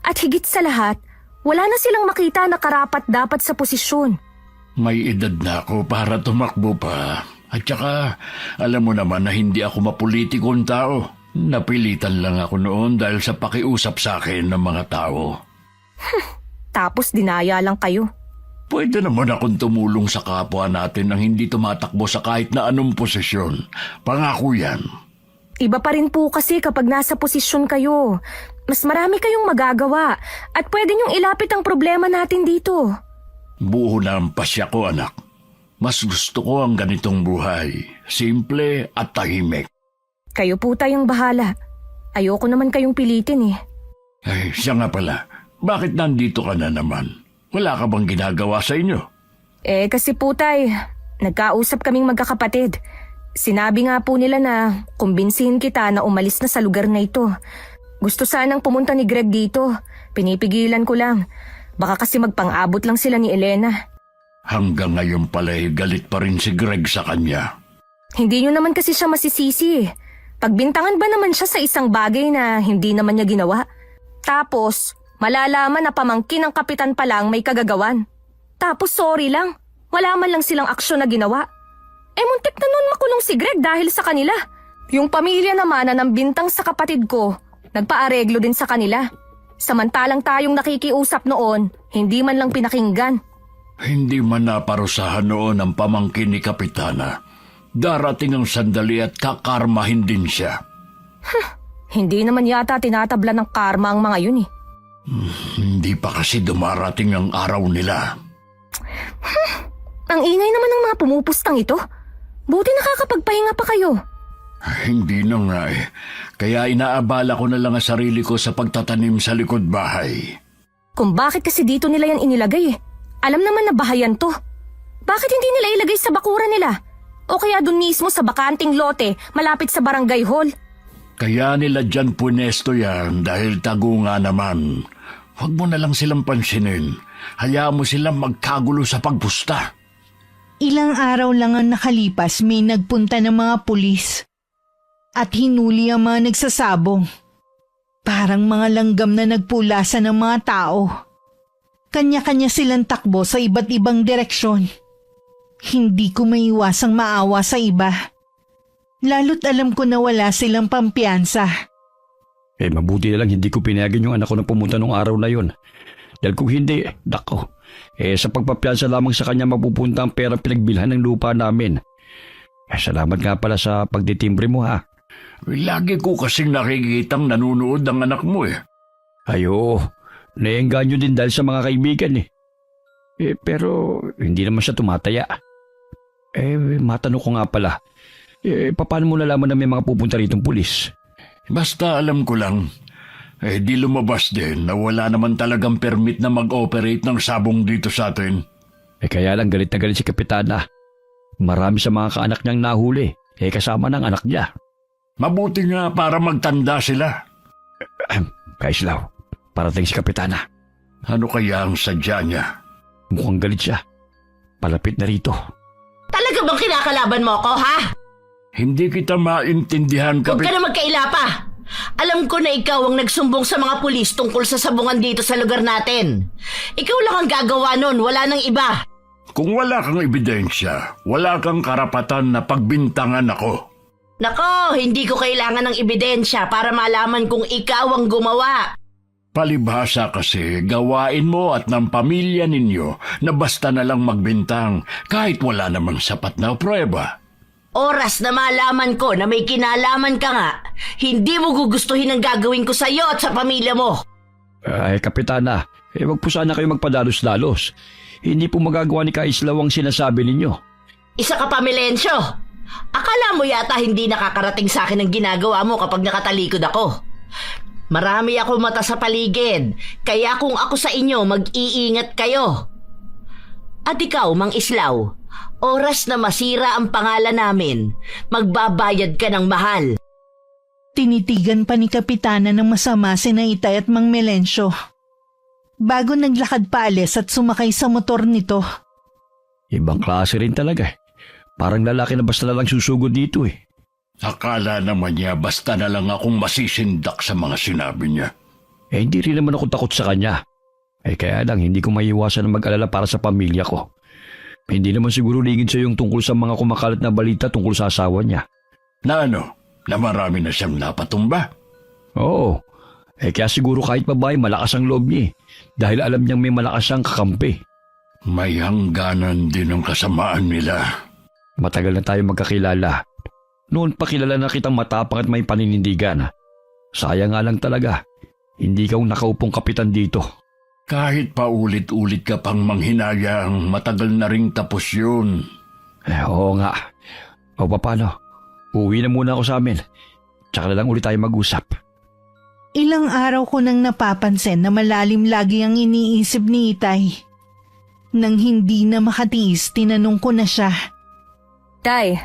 At higit sa lahat, wala na silang makita na karapat dapat sa posisyon. May edad na ako para tumakbo pa. At saka, alam mo naman na hindi ako mapolitikong tao. Napilitan lang ako noon dahil sa pakiusap sa akin ng mga tao. Tapos dinaya lang kayo. Pwede naman akong tumulong sa kapwa natin nang hindi tumatakbo sa kahit na anong posisyon. Pangako yan. Iba pa rin po kasi kapag nasa posisyon kayo. Mas marami kayong magagawa at pwede niyong ilapit ang problema natin dito. Buo na ang pasya ko, anak. Mas gusto ko ang ganitong buhay. Simple at tahimik. Kayo po tayong bahala. Ayoko naman kayong pilitin Siya nga pala. Bakit nandito ka na naman? Wala ka bang ginagawa sa inyo? Kasi po tay, nagkausap kaming magkakapatid. Sinabi nga po nila na kumbinsihin kita na umalis na sa lugar na ito. Gusto sanang pumunta ni Greg dito. Pinipigilan ko lang. Baka kasi magpang-abot lang sila ni Elena. Hanggang ngayon pala'y galit pa rin si Greg sa kanya. Hindi nyo naman kasi siya masisisi eh. Pagbintangan ba naman siya sa isang bagay na hindi naman niya ginawa? Tapos, malalaman na pamangkin ng kapitan pa lang may kagagawan. Tapos sorry lang, wala man lang silang aksyon na ginawa. Muntik na nun makulong si Greg dahil sa kanila. Yung pamilya naman na nang bintang sa kapatid ko, nagpaareglo din sa kanila. Samantalang tayong nakikiusap noon, hindi man lang pinakinggan. Hindi man naparusahan noon ang pamangkin ni Kapitana. Darating ang sandali at kakarmahin din siya. Hindi naman yata tinatabla ng karma ang mga yun eh. Hindi pa kasi dumarating ang araw nila. Ang ingay naman ng mga pumupustang ito. Buti nakakapagpahinga pa kayo. Hindi na nga eh. Kaya inaabala ko na lang ang sarili ko sa pagtatanim sa likod bahay. Kung bakit kasi dito nila yan inilagay eh. Alam naman na bahayan to. Bakit hindi nila ilagay sa bakuran nila? O kaya dun mismo sa bakanting lote malapit sa barangay hall? Kaya nila dyan punesto yan dahil tago nga naman. Huwag mo na lang silang pansinin. Hayaan mo silang magkagulo sa pagpusta. Ilang araw lang ang nakalipas, may nagpunta ng mga pulis. At hinuli ang mga nagsasabong. Parang mga langgam na nagpulasan ng mga tao. Kanya-kanya silang takbo sa iba't ibang direksyon. Hindi ko maiwasang maawa sa iba. Lalo't alam ko na wala silang pampiyansa. Mabuti na lang hindi ko pinayagan yung anak ko na pumunta nung araw na yon. Dahil kung hindi, dako. Sa pagpapiyansa lamang sa kanya mapupunta ang perang pinagbilhan ng lupa namin. Salamat nga pala sa pagditimbre mo ha. Lagi ko kasing nakikitang nanunood ang anak mo eh. Ayo, naiengganyo din dahil sa mga kaibigan eh. Pero hindi naman siya tumataya. Matanong ko nga pala. Paano mo nalaman na may mga pupunta ritong pulis? Basta alam ko lang, di lumabas din na wala naman talagang permit na mag-operate ng sabong dito sa atin. Kaya lang galit na galit si Kapitana. Marami sa mga kaanak niyang nahuli, kasama ng anak niya. Mabuti nga para magtanda sila. Kaislaw, parating si Kapitana. Ano kaya ang sadya niya? Mukhang galit siya. Palapit na rito. Talaga bang kinakalaban mo ako, ha? Hindi kita maintindihan, Huwag ka na magkaila pa. Alam ko na ikaw ang nagsumbong sa mga pulis tungkol sa sabungan dito sa lugar natin. Ikaw lang ang gagawa nun, wala nang iba. Kung wala kang ebidensya, wala kang karapatan na pagbintangan ako. Nako, hindi ko kailangan ng ebidensya para malaman kung ikaw ang gumawa. Palibhasa kasi gawain mo at ng pamilya ninyo na basta na lang magbintang kahit wala namang sapat na pruweba. Oras na malaman ko na may kinalaman ka nga, hindi mo gugustuhin ang gagawin ko sa iyo at sa pamilya mo. Kapitana, wag po sana kayo magpadalos-dalos. Hindi po magagawa ni Kaislaw ang sinasabi ninyo. Isa ka pa, Melensyo. Akala mo yata hindi nakakarating sa akin ang ginagawa mo kapag nakatalikod ako. Marami ako mata sa paligid, kaya kung ako sa inyo, mag-iingat kayo. At ikaw, Mang Islaw, oras na masira ang pangalan namin, magbabayad ka ng mahal. Tinitigan pa ni Kapitana ng masama sina Itay at Mang Melensyo. Bago naglakad pa alis at sumakay sa motor nito. Ibang klase rin talaga. Parang lalaki na basta na lang susugod dito eh. Akala naman niya basta na lang akong masisindak sa mga sinabi niya. Hindi rin naman ako takot sa kanya. Kaya lang hindi ko maiiwasan na mag-alala para sa pamilya ko. Hindi naman siguro ligid sa yung tungkol sa mga kumakalat na balita tungkol sa asawa niya. Na ano? Na marami na siyang napatumba? Oo. Kaya siguro kahit babae malakas ang loob niya dahil alam niyang may malakas siyang kakampi. May hangganan din ang kasamaan nila. Matagal na tayo magkakilala. Noon pa kilala na kitang matapang at may paninindigan. Sayang nga lang talaga, hindi ka nakaupong kapitan dito. Kahit pa ulit-ulit ka pang manghinayang, matagal na ring tapos yun. Oo nga. O paano? Uwi na muna ako sa amin. Tsaka na lang ulit tayo mag-usap. Ilang araw ko nang napapansin na malalim lagi ang iniisip ni Itay. Nang hindi na makatiis, tinanong ko na siya. Tay,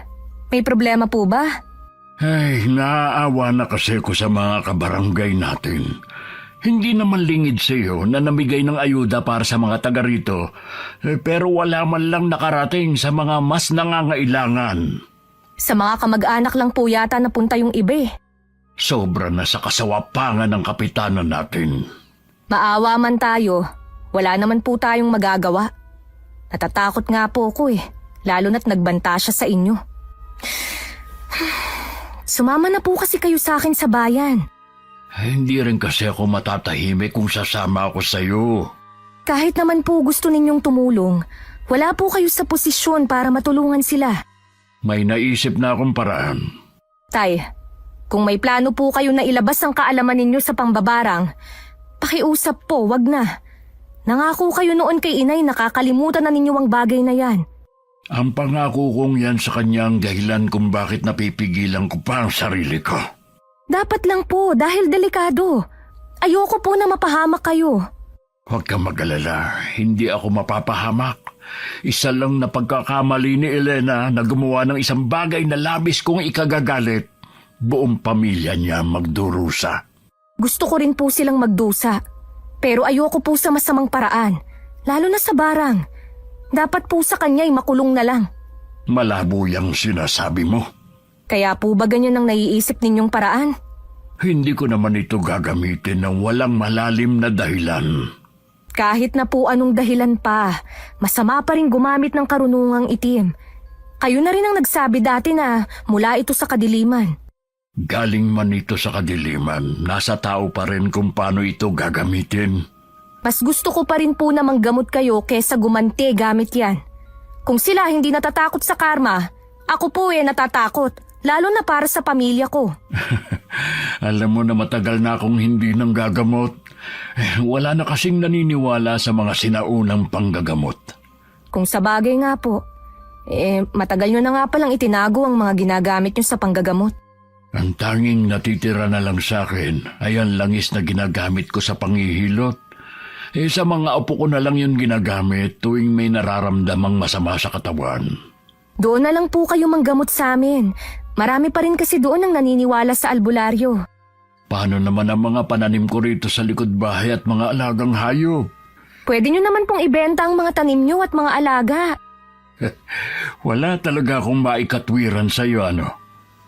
may problema po ba? Ay, naaawa na kasi ko sa mga kabarangay natin. Hindi naman lingid sa iyo na namigay ng ayuda para sa mga taga rito, pero wala man lang nakarating sa mga mas nangangailangan. Sa mga kamag-anak lang po yata napunta yung iba eh. Sobra na sa kasawapangan ng kapitanan natin. Maawa man tayo, wala naman po tayong magagawa. Natatakot nga po ako eh, lalo na't nagbanta siya sa inyo. Sumama na po kasi kayo sa akin sa bayan. Hindi rin kasi ako matatahimik kung sasama ako sa iyo. Kahit naman po gusto ninyong tumulong, wala po kayo sa posisyon para matulungan sila. May naisip na akong paraan. Tay, kung may plano po kayo na ilabas ang kaalaman ninyo sa pambabarang, pakiusap po, wag na. Nangako kayo noon kay inay, nakakalimutan na ninyo ang bagay na yan. Ang pangako kong yan sa kanyang dahilan kung bakit napipigilan ko pa ang sarili ko. Dapat lang po dahil delikado. Ayoko po na mapahamak kayo. Huwag kang mag-alala, hindi ako mapapahamak. Isa lang na pagkakamali ni Elena na gumawa ng isang bagay na labis kong ikagagalit. Buong pamilya niya magdurusa. Gusto ko rin po silang magdusa. Pero ayoko po sa masamang paraan. Lalo na sa barang. Dapat po sa kanya'y makulong na lang. Malabo yang sinasabi mo. Kaya po ba ganyan ang naiisip ninyong paraan? Hindi ko naman ito gagamitin ng walang malalim na dahilan. Kahit na po anong dahilan pa, masama pa rin gumamit ng karunungang itim. Kayo na rin ang nagsabi dati na mula ito sa kadiliman. Galing man ito sa kadiliman, nasa tao pa rin kung paano ito gagamitin. Mas gusto ko pa rin po na manggamot kayo kesa gumanti gamit yan. Kung sila hindi natatakot sa karma, ako po natatakot, lalo na para sa pamilya ko. Alam mo na matagal na akong hindi nang gagamot. Wala na kasing naniniwala sa mga sinaunang panggagamot. Kung sa bagay nga po, matagal nyo na nga palang itinago ang mga ginagamit nyo sa panggagamot. Ang tanging natitira na lang sa akin ay ang langis na ginagamit ko sa pangihilot. Sa mga apo ko na lang yun ginagamit tuwing may nararamdamang masama sa katawan. Doon na lang po kayo manggamot sa amin. Marami pa rin kasi doon ang naniniwala sa albularyo. Paano naman ang mga pananim ko rito sa likod bahay at mga alagang hayop? Pwede nyo naman pong ibenta ang mga tanim nyo at mga alaga. Wala talaga akong maikatwiran sa iyo, ano?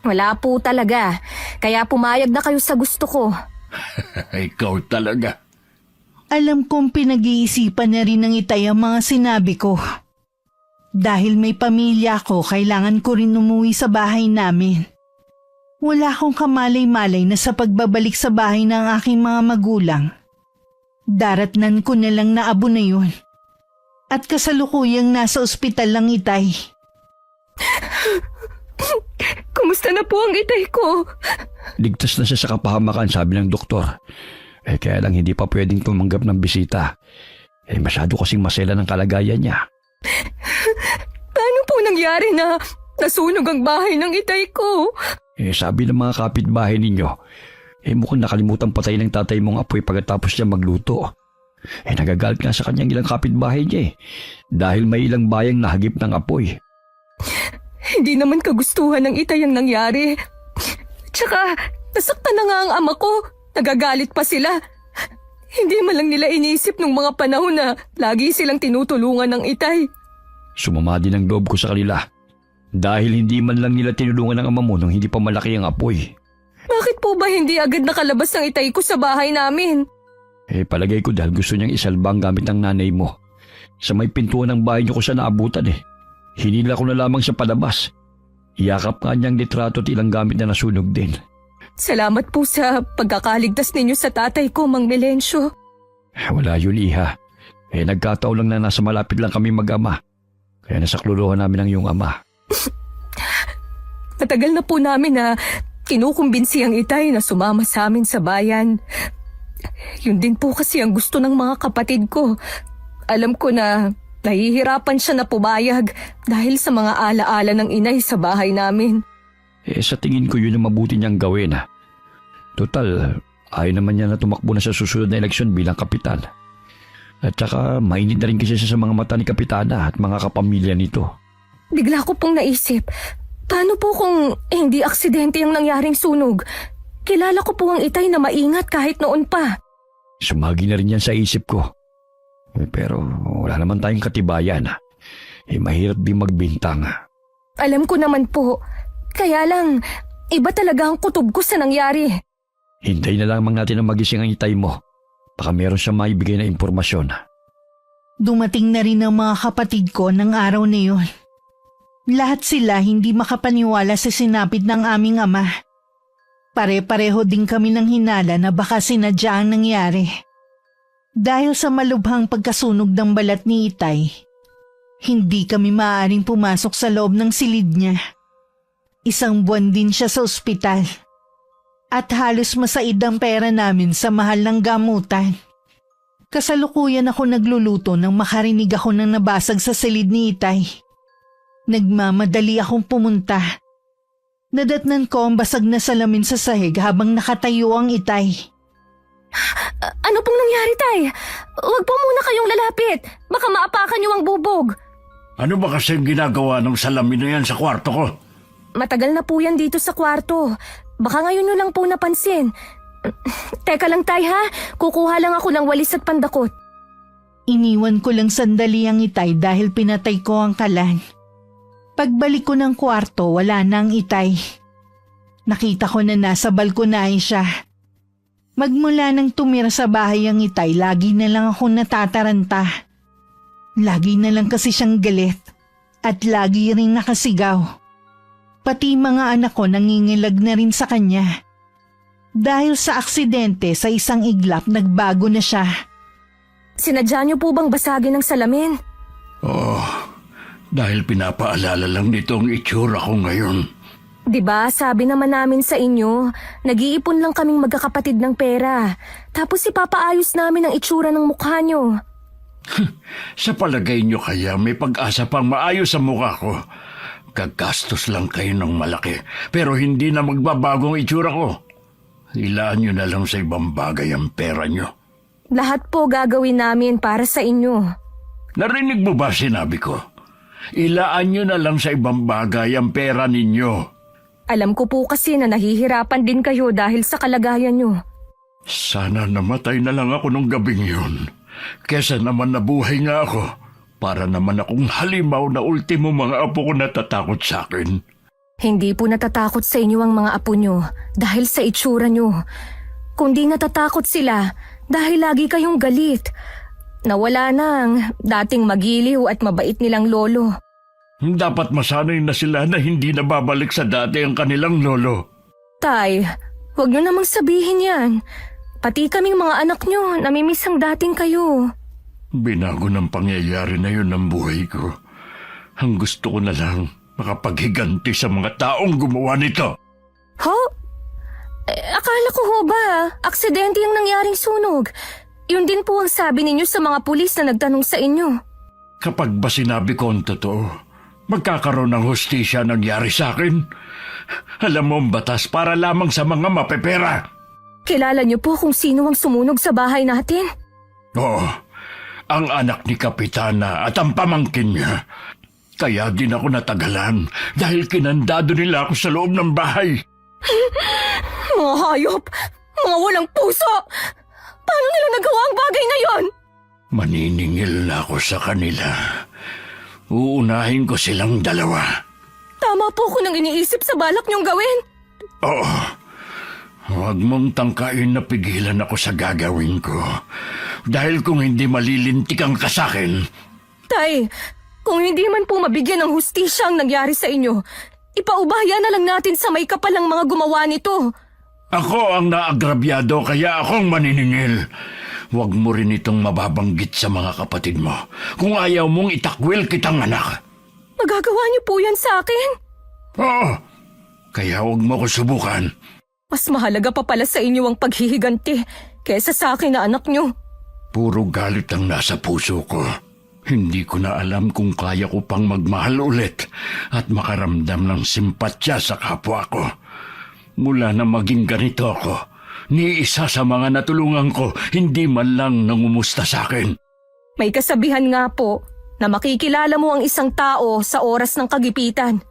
Wala po talaga. Kaya pumayag na kayo sa gusto ko. Ikaw talaga. Alam kong pinag-iisipan na rin ng itay ang mga sinabi ko. Dahil may pamilya ko, kailangan ko rin umuwi sa bahay namin. Wala akong kamalay-malay na sa pagbabalik sa bahay ng aking mga magulang. Daratnan ko na lang na abo na yun. At kasalukuyang nasa ospital lang itay. Kumusta na po ang itay ko? Ligtas na siya sa kapahamakan, sabi ng doktor. Kaya lang hindi pa pwedeng tumanggap ng bisita. Masyado kasing masela ng kalagayan niya. Paano po nangyari na nasunog ang bahay ng itay ko? Sabi ng mga kapitbahay ninyo, mukhang nakalimutan patay ng tatay mong apoy pagkatapos niya magluto. Nagagalit nga sa kanyang ilang kapitbahay niya dahil may ilang bayang nahagip ng apoy. Hindi naman kagustuhan ng itay ang nangyari. Tsaka, nasaktan na nga ang ama ko. Nagagalit pa sila. Hindi man lang nila inisip nung mga panahon na lagi silang tinutulungan ng itay. Sumama din ang loob ko sa kanila. Dahil hindi man lang nila tinulungan ng ama mo nung hindi pa malaki ang apoy. Bakit po ba hindi agad nakalabas ang itay ko sa bahay namin? Palagay ko dahil gusto niyang isalbang gamit ng nanay mo. Sa may pintuan ng bahay niyo ko siya naabutan Hinila ko na lamang sa palabas. Iyakap nga niyang litrato at ilang gamit na nasunog din. Salamat po sa pagkakaligtas ninyo sa tatay ko, Mang Melencio. Wala yun, Iha. Nagkataon lang na nasa malapit lang kami mag-ama. Kaya nasakluluhan namin ang iyong ama. Matagal na po namin na kinukumbinsi ang itay na sumama sa amin sa bayan. Yun din po kasi ang gusto ng mga kapatid ko. Alam ko na nahihirapan siya na pumayag dahil sa mga alaala ng inay sa bahay namin. Sa tingin ko yun ang mabuti niyang gawin. Total, ayaw naman niya na tumakbo na sa susunod na eleksyon bilang kapitan. At saka mainit na rin kasi siya sa mga mata ni Kapitana at mga kapamilya nito. Bigla ko pong naisip, paano po kung hindi aksidente ang nangyaring sunog? Kilala ko po ang itay na maingat kahit noon pa. Sumagi na rin yan sa isip ko. Pero wala naman tayong katibayan. Mahirap din magbintang. Alam ko naman po. Kaya lang, iba talaga ang kutob ko sa nangyari. Hintay na lamang natin ang magising ang itay mo. Baka meron siyang maibigay na impormasyon. Dumating na rin ang mga kapatid ko ng araw na yun. Lahat sila hindi makapaniwala sa sinapit ng aming ama. Pare-pareho din kami ng hinala na baka sinadya ang nangyari. Dahil sa malubhang pagkasunog ng balat ni Itay, hindi kami maaaring pumasok sa loob ng silid niya. Isang buwan din siya sa ospital. At halos masaid ang pera namin sa mahal ng gamutan. Kasalukuyan ako nagluluto nang makarinig ako ng nabasag sa silid ni Itay. Nagmamadali akong pumunta. Nadatnan ko ang basag na salamin sa sahig habang nakatayo ang Itay. Ano pong nangyari, Tay? Huwag po muna kayong lalapit. Baka maapakan niyo ang bubog. Ano ba kasi ginagawa ng salamin na yan sa kwarto ko? Matagal na po yan dito sa kwarto. Baka ngayon nyo lang po napansin. Teka lang, Tay, ha? Kukuha lang ako ng walis at pandakot. Iniwan ko lang sandali ang Itay dahil pinatay ko ang kalan. Pagbalik ko ng kwarto, wala na ang Itay. Nakita ko na nasa balkonahe siya. Magmula nang tumira sa bahay ang Itay, lagi na lang ako natataranta. Lagi na lang kasi siyang galit at lagi rin nakasigaw. Pati mga anak ko nangingilag na rin sa kanya. Dahil sa aksidente sa isang iglap, nagbago na siya. Sinadya niyo po bang basagin ng salamin? Dahil pinapaalala lang nito ang itsura ko ngayon. Diba, sabi naman namin sa inyo, nag-iipon lang kaming magkakapatid ng pera. Tapos ipapaayos namin ang itsura ng mukha niyo. Sa palagay nyo kaya may pag-asa pang maayos sa mukha ko. Gagastos lang kayo ng malaki, pero hindi na magbabago ang itsura ko. Ilaan nyo na lang sa ibang bagay ang pera nyo. Lahat po gagawin namin para sa inyo. Narinig mo ba sinabi ko? Ilaan nyo na lang sa ibang bagay ang pera ninyo. Alam ko po kasi na nahihirapan din kayo dahil sa kalagayan nyo. Sana namatay na lang ako nung gabing yun. Kesa naman nabuhay nga ako. Para naman akong halimaw na ultimo mga apo ko natatakot sa akin. Hindi po natatakot sa inyo ang mga apo nyo dahil sa itsura nyo. Kundi natatakot sila dahil lagi kayong galit. Nawala na ang dating magiliw at mabait nilang lolo. Dapat masanay na sila na hindi na babalik sa dati ang kanilang lolo. Tay, huwag nyo namang sabihin yan. Pati kaming mga anak nyo, namimiss ang dating kayo. Binago ng pangyayari na yun ang buhay ko. Ang gusto ko na lang makapaghiganti sa mga taong gumawa nito. Ho? Akala ko ho ba, aksidente yung nangyaring sunog. Yun din po ang sabi ninyo sa mga pulis na nagtanong sa inyo. Kapag ba sinabi ko ang totoo, magkakaroon ng hustisya nangyari sa akin. Alam mo ang batas para lamang sa mga mapepera. Kilala niyo po kung sino ang sumunog sa bahay natin? Oo, ang anak ni Kapitana at ang pamangkin niya. Kaya din ako natagalan dahil kinandado nila ako sa loob ng bahay. Mga hayop! Mga walang puso! Paano nila nagawa ang bagay na yon? Maniningil na ako sa kanila. Uunahin ko silang dalawa. Tama po ko nang iniisip sa balak niyong gawin. Oo. Huwag mong tangkain na pigilan ako sa gagawin ko. Dahil kung hindi malilintik ang ka sa akin. Tay, kung hindi man po mabigyan ng hustisya ang nangyari sa inyo, ipaubaya na lang natin sa may kapalang mga gumawa nito. Ako ang naagrabyado kaya akong maniningil. Huwag mo rin itong mababanggit sa mga kapatid mo. Kung ayaw mong itakwil kitang anak. Magagawa niyo po yan sa akin? Oo. Kaya huwag mo ko subukan. Mas mahalaga pa pala sa inyo ang paghihiganti kesa sa akin na anak niyo. Puro galit ang nasa puso ko. Hindi ko na alam kung kaya ko pang magmahal ulit at makaramdam ng simpatya sa kapwa ko. Mula na maging ganito ako, ni isa sa mga natulungan ko, hindi man lang nangumusta sa akin. May kasabihan nga po na makikilala mo ang isang tao sa oras ng kagipitan.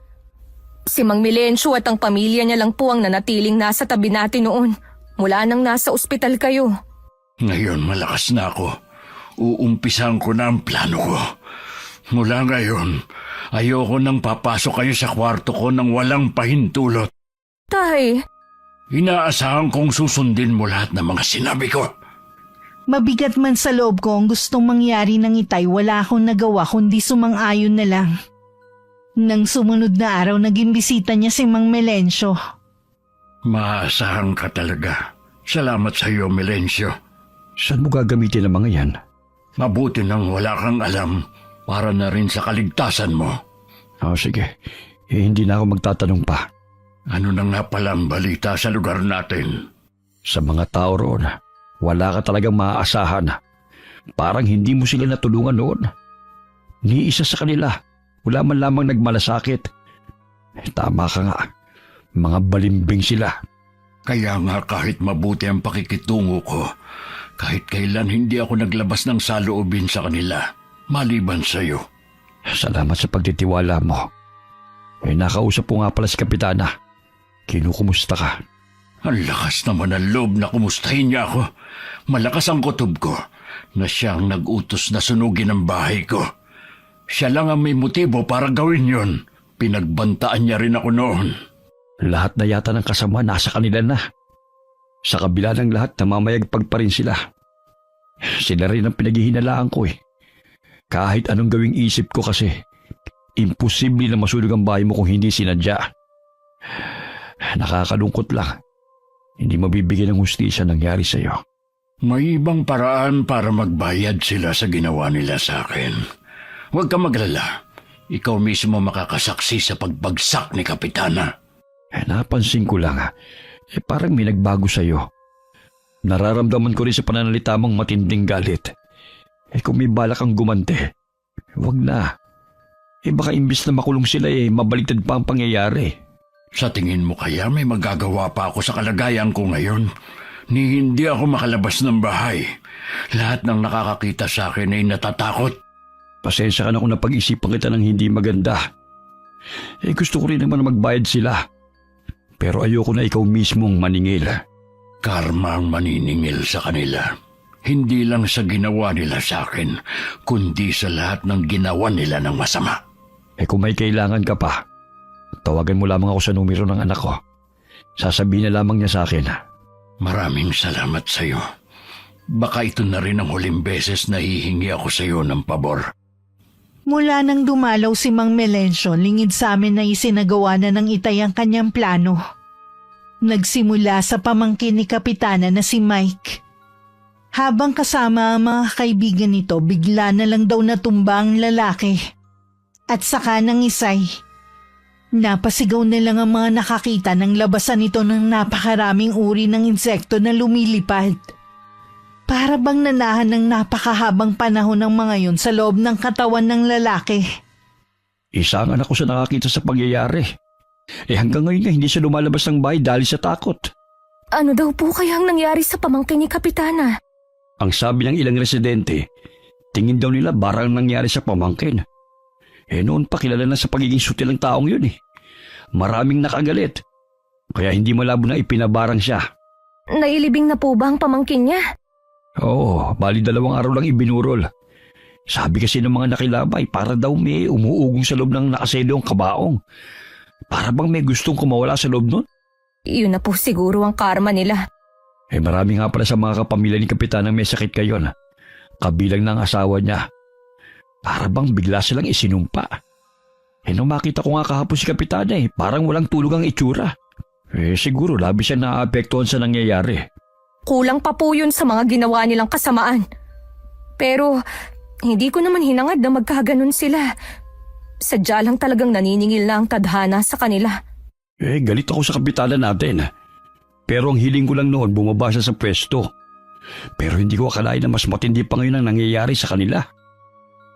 Si Mang Milencio at ang pamilya niya lang po ang nanatiling nasa tabi natin noon, mula nang nasa ospital kayo. Ngayon malakas na ako. Uumpisan ko na ang plano ko. Mula ngayon, ayoko nang papasok kayo sa kwarto ko nang walang pahintulot. Tay, Inaasahan kong susundin mo lahat ng mga sinabi ko. Mabigat man sa loob ko ang gustong mangyari ng Itay, wala akong nagawa kundi sumang-ayon na lang. Nang sumunod na araw, naging bisita niya si Mang Melencio. Maasahan ka talaga. Salamat sa iyo, Melencio. Saan mo gagamitin ang mga yan? Mabuti nang wala kang alam para na rin sa kaligtasan mo. Sige. Hindi na ako magtatanong pa. Ano na nga pala ang balita sa lugar natin? Sa mga tao roon, wala ka talagang maaasahan. Parang hindi mo sila natulungan noon. Ni isa sa kanila, wala man lamang nagmalasakit. Tama ka nga, mga balimbing sila. Kaya nga kahit mabuti ang pakikitungo ko, kahit kailan hindi ako naglabas ng saloobin sa kanila, maliban sa iyo. Salamat sa pagtitiwala mo. Nakausap ko nga pala si Kapitana. Kinukumusta ka? Ang lakas naman ng loob na kumustahin niya ako. Malakas ang kutob ko na siyang nag-utos na sunugin ang bahay ko. Siya lang ang may motibo para gawin yon. Pinagbantaan niya rin ako noon. Lahat na yata ng kasama nasa kanila na. Sa kabila ng lahat, namamayagpag pa rin sila. Sila rin ang pinaghihinalaan ko eh. Kahit anong gawing isip ko kasi, imposible na masunog ang bahay mo kung hindi sinadya. Nakakalungkot lang. Hindi mabibigyan ng hustisya nangyari sa iyo. May ibang paraan para magbayad sila sa ginawa nila sa akin. Huwag ka maglala. Ikaw mismo makakasaksi sa pagbagsak ni Kapitana. Napansin ko lang, parang may nagbago sa iyo. Nararamdaman ko rin sa pananalita mong matinding galit. Kung may balak kang gumante, huwag na. Baka imbis na makulong sila mabaliktad pa ang pangyayari. Sa tingin mo kaya may magagawa pa ako sa kalagayan ko ngayon? Ni hindi ako makalabas ng bahay. Lahat ng nakakakita sa akin ay natatakot. Pasensya ka na kung napag-isipan kita ng hindi maganda. Gusto ko rin naman na magbayad sila. Pero ayoko na ikaw mismong maningil. Karma ang maniningil sa kanila. Hindi lang sa ginawa nila sa akin, kundi sa lahat ng ginawa nila ng masama. Kung may kailangan ka pa, tawagan mo lamang ako sa numero ng anak ko. Sasabihin na lamang niya sa akin. Maraming salamat sa iyo. Baka ito na rin ang huling beses na hihingi ako sa iyo ng pabor. Mula nang dumalaw si Mang Melencio, lingid sa amin na isinagawa na ng Itay ang kanyang plano. Nagsimula sa pamangkin ni Kapitana na si Mike. Habang kasama ang mga kaibigan nito, bigla na lang daw natumba ang lalaki. At saka ng Isay. Napasigaw na lang ang mga nakakita ng labasan nito ng napakaraming uri ng insekto na lumilipad. Para bang nanahan ng napakahabang panahon ng mga yun sa loob ng katawan ng lalaki. Isa ang anak ko sa nakakita sa pangyayari. Hanggang ngayon nga hindi siya lumalabas ng bahay dahil sa takot. ano daw po kayang nangyari sa pamangkin ni Kapitana? Ang sabi ng ilang residente, tingin daw nila barang nangyari sa pamangkin. Noon pa kilala na sa pagiging sutil ng taong yun eh. Maraming nakagalit. Kaya hindi malabo na ipinabarang siya. Nailibing na po ba ang pamangkin niya? Oo, bali 2 araw lang ibinurol. Sabi kasi ng mga nakilabay, para daw may umuugong sa loob ng nakasedong kabaong. Para bang may gustong kumawala sa loob nun? Yun na po siguro ang karma nila. Marami nga pala sa mga kapamilya ni Kapitan ang may sakit kayon. Kabilang ng asawa niya. Para bang bigla silang isinumpa. Nung makita ko nga kahapon si Kapitana parang walang tulog ang itsura. Siguro labis siya naaapektuhan sa nangyayari. Kulang pa po yun sa mga ginawa nilang kasamaan. Pero hindi ko naman hinangad na magkaganon sila. Sadya lang talagang naniningil na ang tadhana sa kanila. Galit ako sa Kapitana natin. Pero ang hiling ko lang noon bumaba siya sa pwesto. Pero hindi ko akalain na mas matindi pa ngayon ang nangyayari sa kanila.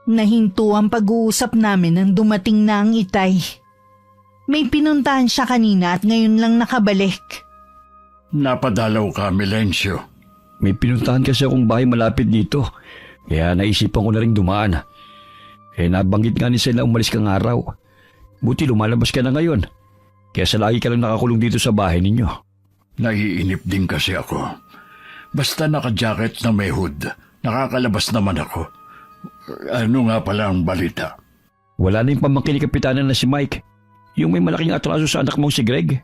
Nahinto ang pag-uusap namin nang dumating na ang Itay. May pinuntahan siya kanina at ngayon lang nakabalik. Napadalaw ka, Melencio. May pinuntahan kasi akong bahay malapit dito. Kaya naisipan ko na rin dumaan. Nabanggit nga ni Sel na umalis kang araw. Buti lumalabas ka na ngayon. Kaya sa lagi ka lang nakakulong dito sa bahay ninyo. Naiinip din kasi ako. Basta naka-jacket na may hood, nakakalabas naman ako. Ano nga pala ang balita? Wala na yung pamangkin ni Kapitana na si Mike. Yung may malaking atraso sa anak mong si Greg.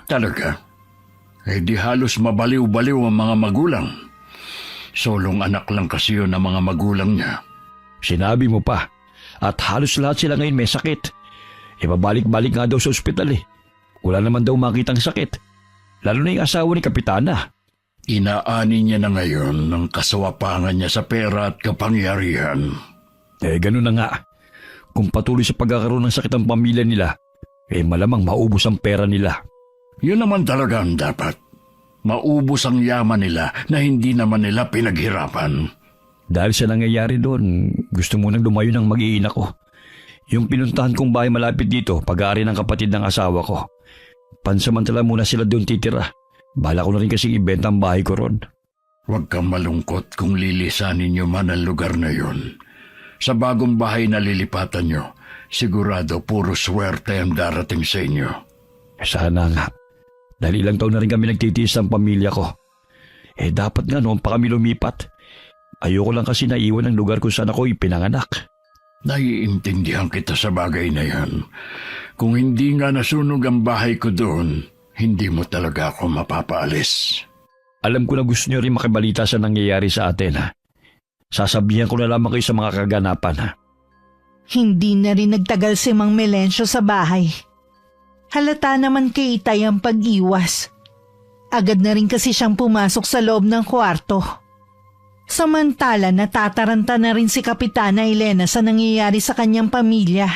Talaga? Eh di halos mabaliw-baliw ang mga magulang. Solong anak lang kasi yun ang mga magulang niya. Sinabi mo pa. At halos lahat sila ngayon may sakit. Ibabalik-balik nga daw sa ospital eh. Wala naman daw makitang sakit. Lalo na yung asawa ni Kapitana. Inaani niya na ngayon ng kasawapangan niya sa pera at kapangyarihan. Ganun na nga. Kung patuloy sa pagkakaroon ng sakit ang pamilya nila, malamang maubos ang pera nila. Yun naman talaga ang dapat. Maubos ang yaman nila na hindi naman nila pinaghirapan. Dahil sa nangyayari doon, gusto mo nang lumayo ng mag-iina ko. Yung pinuntahan kong bahay malapit dito, pag-aari ng kapatid ng asawa ko. Pansamantala muna sila doon titira. Bala ko na rin kasing ibenta ang bahay ko ron. Huwag kang malungkot kung lilisanin niyo man ang lugar na yun. Sa bagong bahay na lilipatan niyo, sigurado puro swerte ang darating sa inyo. Sana nga. Dahil ilang taon na rin kami nagtitiis ng pamilya ko. Dapat nga noon pa kami lumipat. Ayoko lang kasi naiwan ang lugar kung saan ako ipinanganak. Naiintindihan kita sa bagay na yan. Kung hindi nga nasunog ang bahay ko doon, hindi mo talaga ako mapapaalis. Alam ko na gusto niyo rin makibalita sa nangyayari sa atin. Sasabihan ko na lamang kayo sa mga kaganapan. Hindi na rin nagtagal si Mang Melencio sa bahay. Halata naman kay Itay ang pag-iwas. Agad na rin kasi siyang pumasok sa loob ng kwarto. Samantala natataranta na rin si Kapitana Elena sa nangyayari sa kanyang pamilya.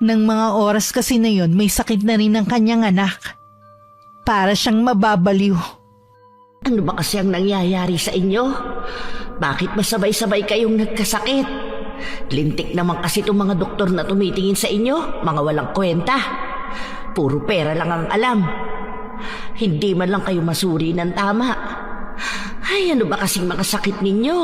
Nang mga oras kasi na yon may sakit na rin ang kanyang anak. Para siyang mababaliw. Ano ba kasi ang nangyayari sa inyo? Bakit masabay-sabay kayong nagkasakit? Lintik naman kasi itong mga doktor na tumitingin sa inyo, mga walang kwenta. Puro pera lang ang alam. Hindi man lang kayo masuri ng tama. Ay, ano ba kasing mga sakit ninyo?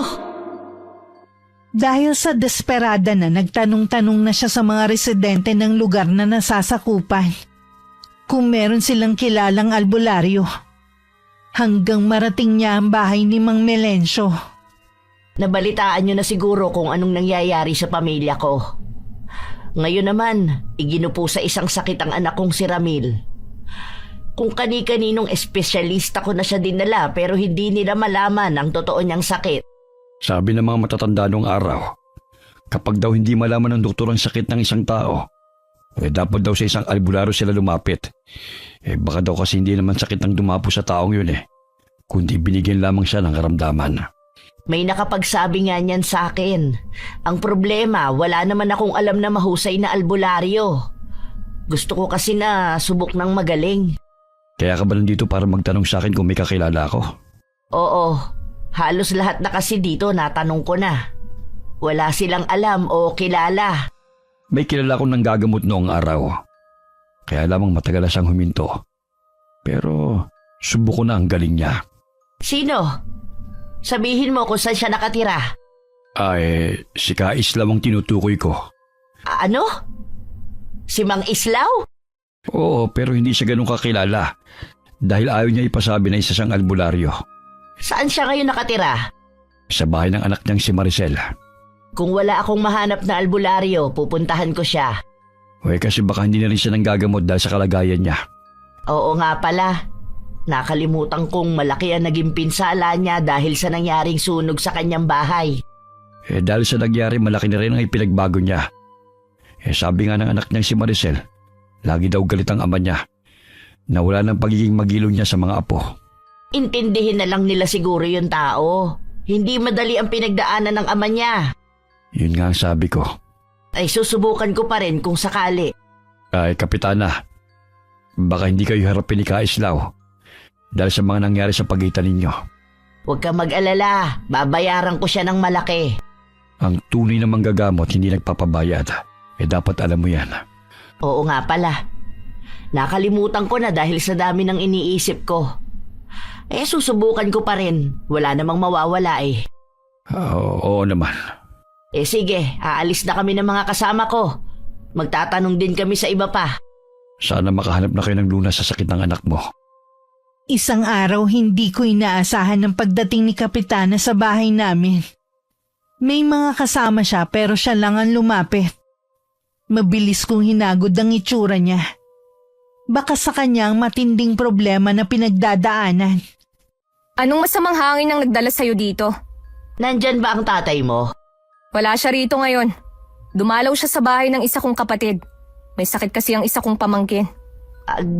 Dahil sa desperada na nagtanong-tanong na siya sa mga residente ng lugar na nasasakupan kung meron silang kilalang albularyo. Hanggang marating niya ang bahay ni Mang Melencio. Nabalitaan nyo na siguro kung anong nangyayari sa pamilya ko. Ngayon naman, iginupo sa isang sakit ang anak kong si Ramil. Kung kani-kaninong espesyalista ko na siya dinala pero hindi nila malaman ang totoo niyang sakit. Sabi ng mga matatanda noong araw, kapag daw hindi malaman ng doktor ang sakit ng isang tao, dapat daw sa isang albularyo sila lumapit. Baka daw kasi hindi naman sakit ang dumapo sa taong yun kundi binigyan lamang siya ng karamdaman. May nakapagsabi nga niyan sa akin. Ang problema, wala naman akong alam na mahusay na albularyo. Gusto ko kasi na subok ng magaling. Kaya ka ba nandito para magtanong sa akin kung may kakilala ako? Oo, halos lahat na kasi dito natanong ko na. Wala silang alam o kilala. May kilala akong nanggagamot noong araw. Kaya lamang matagal na siyang huminto. Pero subuko na ang galing niya. Sino? Sabihin mo kung saan siya nakatira. Si Kaislaw ang tinutukoy ko. Ano? Si Mang Islaw? Oo, pero hindi siya ganun kakilala. Dahil ayaw niya ipasabi na isa siyang albularyo. Saan siya ngayon nakatira? Sa bahay ng anak niyang si Maricel. Kung wala akong mahanap na albularyo, pupuntahan ko siya. Kasi baka hindi na rin siya nanggagamot dahil sa kalagayan niya. Oo nga pala. Nakalimutan kong malaki ang naging pinsala niya dahil sa nangyaring sunog sa kanyang bahay. Dahil sa nangyari, malaki na rin ang ipinagbago niya. Sabi nga ng anak niyang si Maricel, lagi daw galit ang ama niya. Nawala ng pagiging magilo niya sa mga apo. Intindihin na lang nila siguro yung tao. Hindi madali ang pinagdaanan ng ama niya. Yun nga ang sabi ko. Ay susubukan ko pa rin kung sakali. Kapitana, baka hindi kayo harapin ni Kaislaw dahil sa mga nangyari sa pagitan ninyo. Huwag kang mag-alala, babayaran ko siya ng malaki. Ang tunay na manggagamot hindi nagpapabayad. Dapat alam mo yan. Oo nga pala. Nakalimutan ko na dahil sa dami ng iniisip ko. Susubukan ko pa rin. Wala namang mawawala . Oo naman. Sige, aalis na kami ng mga kasama ko. Magtatanong din kami sa iba pa. Sana makahanap na kayo ng lunas sa sakit ng anak mo. Isang araw hindi ko inaasahan ng pagdating ni Kapitana sa bahay namin. May mga kasama siya pero siya lang ang lumapit. Mabilis kong hinagod ang itsura niya. Baka sa kanya ang matinding problema na pinagdadaanan. Anong masamang hangin ang nagdala sa'yo dito? Nandyan ba ang tatay mo? Wala siya rito ngayon. Dumalaw siya sa bahay ng isa kong kapatid. May sakit kasi ang isa kong pamangkin.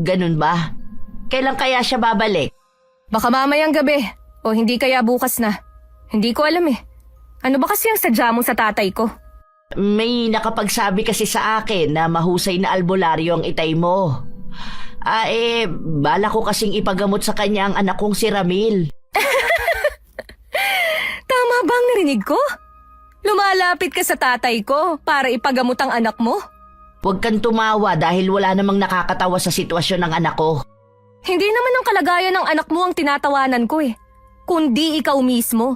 Ganun ba? Kailan kaya siya babalik? Baka mamayang gabi o hindi kaya bukas na. Hindi ko alam eh. Ano ba kasi ang sadya mo sa tatay ko? May nakapagsabi kasi sa akin na mahusay na albularyo ang itay mo. Bala ko kasing ipagamot sa kanya ang anak kong si Ramil. Tama ba ang narinig ko? Lumalapit ka sa tatay ko para ipagamot ang anak mo? Huwag kang tumawa dahil wala namang nakakatawa sa sitwasyon ng anak ko. Hindi naman ang kalagayan ng anak mo ang tinatawanan ko eh, kundi ikaw mismo.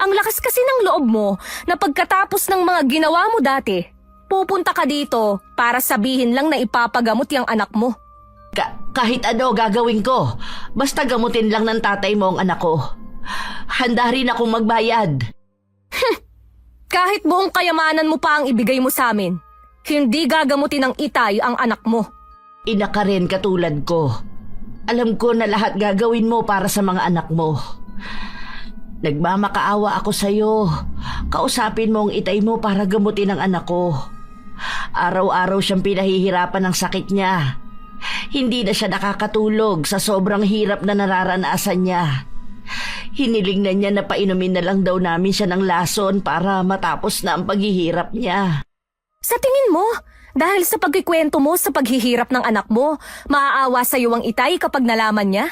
Ang lakas kasi ng loob mo na pagkatapos ng mga ginawa mo dati, pupunta ka dito para sabihin lang na ipapagamot yung anak mo. Kahit ano gagawin ko, basta gamutin lang ng tatay mo ang anak ko. Handa rin akong magbayad. Kahit buong kayamanan mo pa ang ibigay mo sa amin, hindi gagamutin ng itay ang anak mo. Ina ka rin katulad ko. Alam ko na lahat gagawin mo para sa mga anak mo. Nagmamakaawa ako sa'yo. Kausapin mo ang itay mo para gamutin ang anak ko. Araw-araw siyang pinahihirapan ng sakit niya. Hindi na siya nakakatulog sa sobrang hirap na nararanasan niya. Hiniling na niya na painumin na lang daw namin siya ng lason para matapos na ang paghihirap niya. Sa tingin mo, dahil sa pagkikwento mo sa paghihirap ng anak mo, maaawa sa iyo ang itay kapag nalaman niya?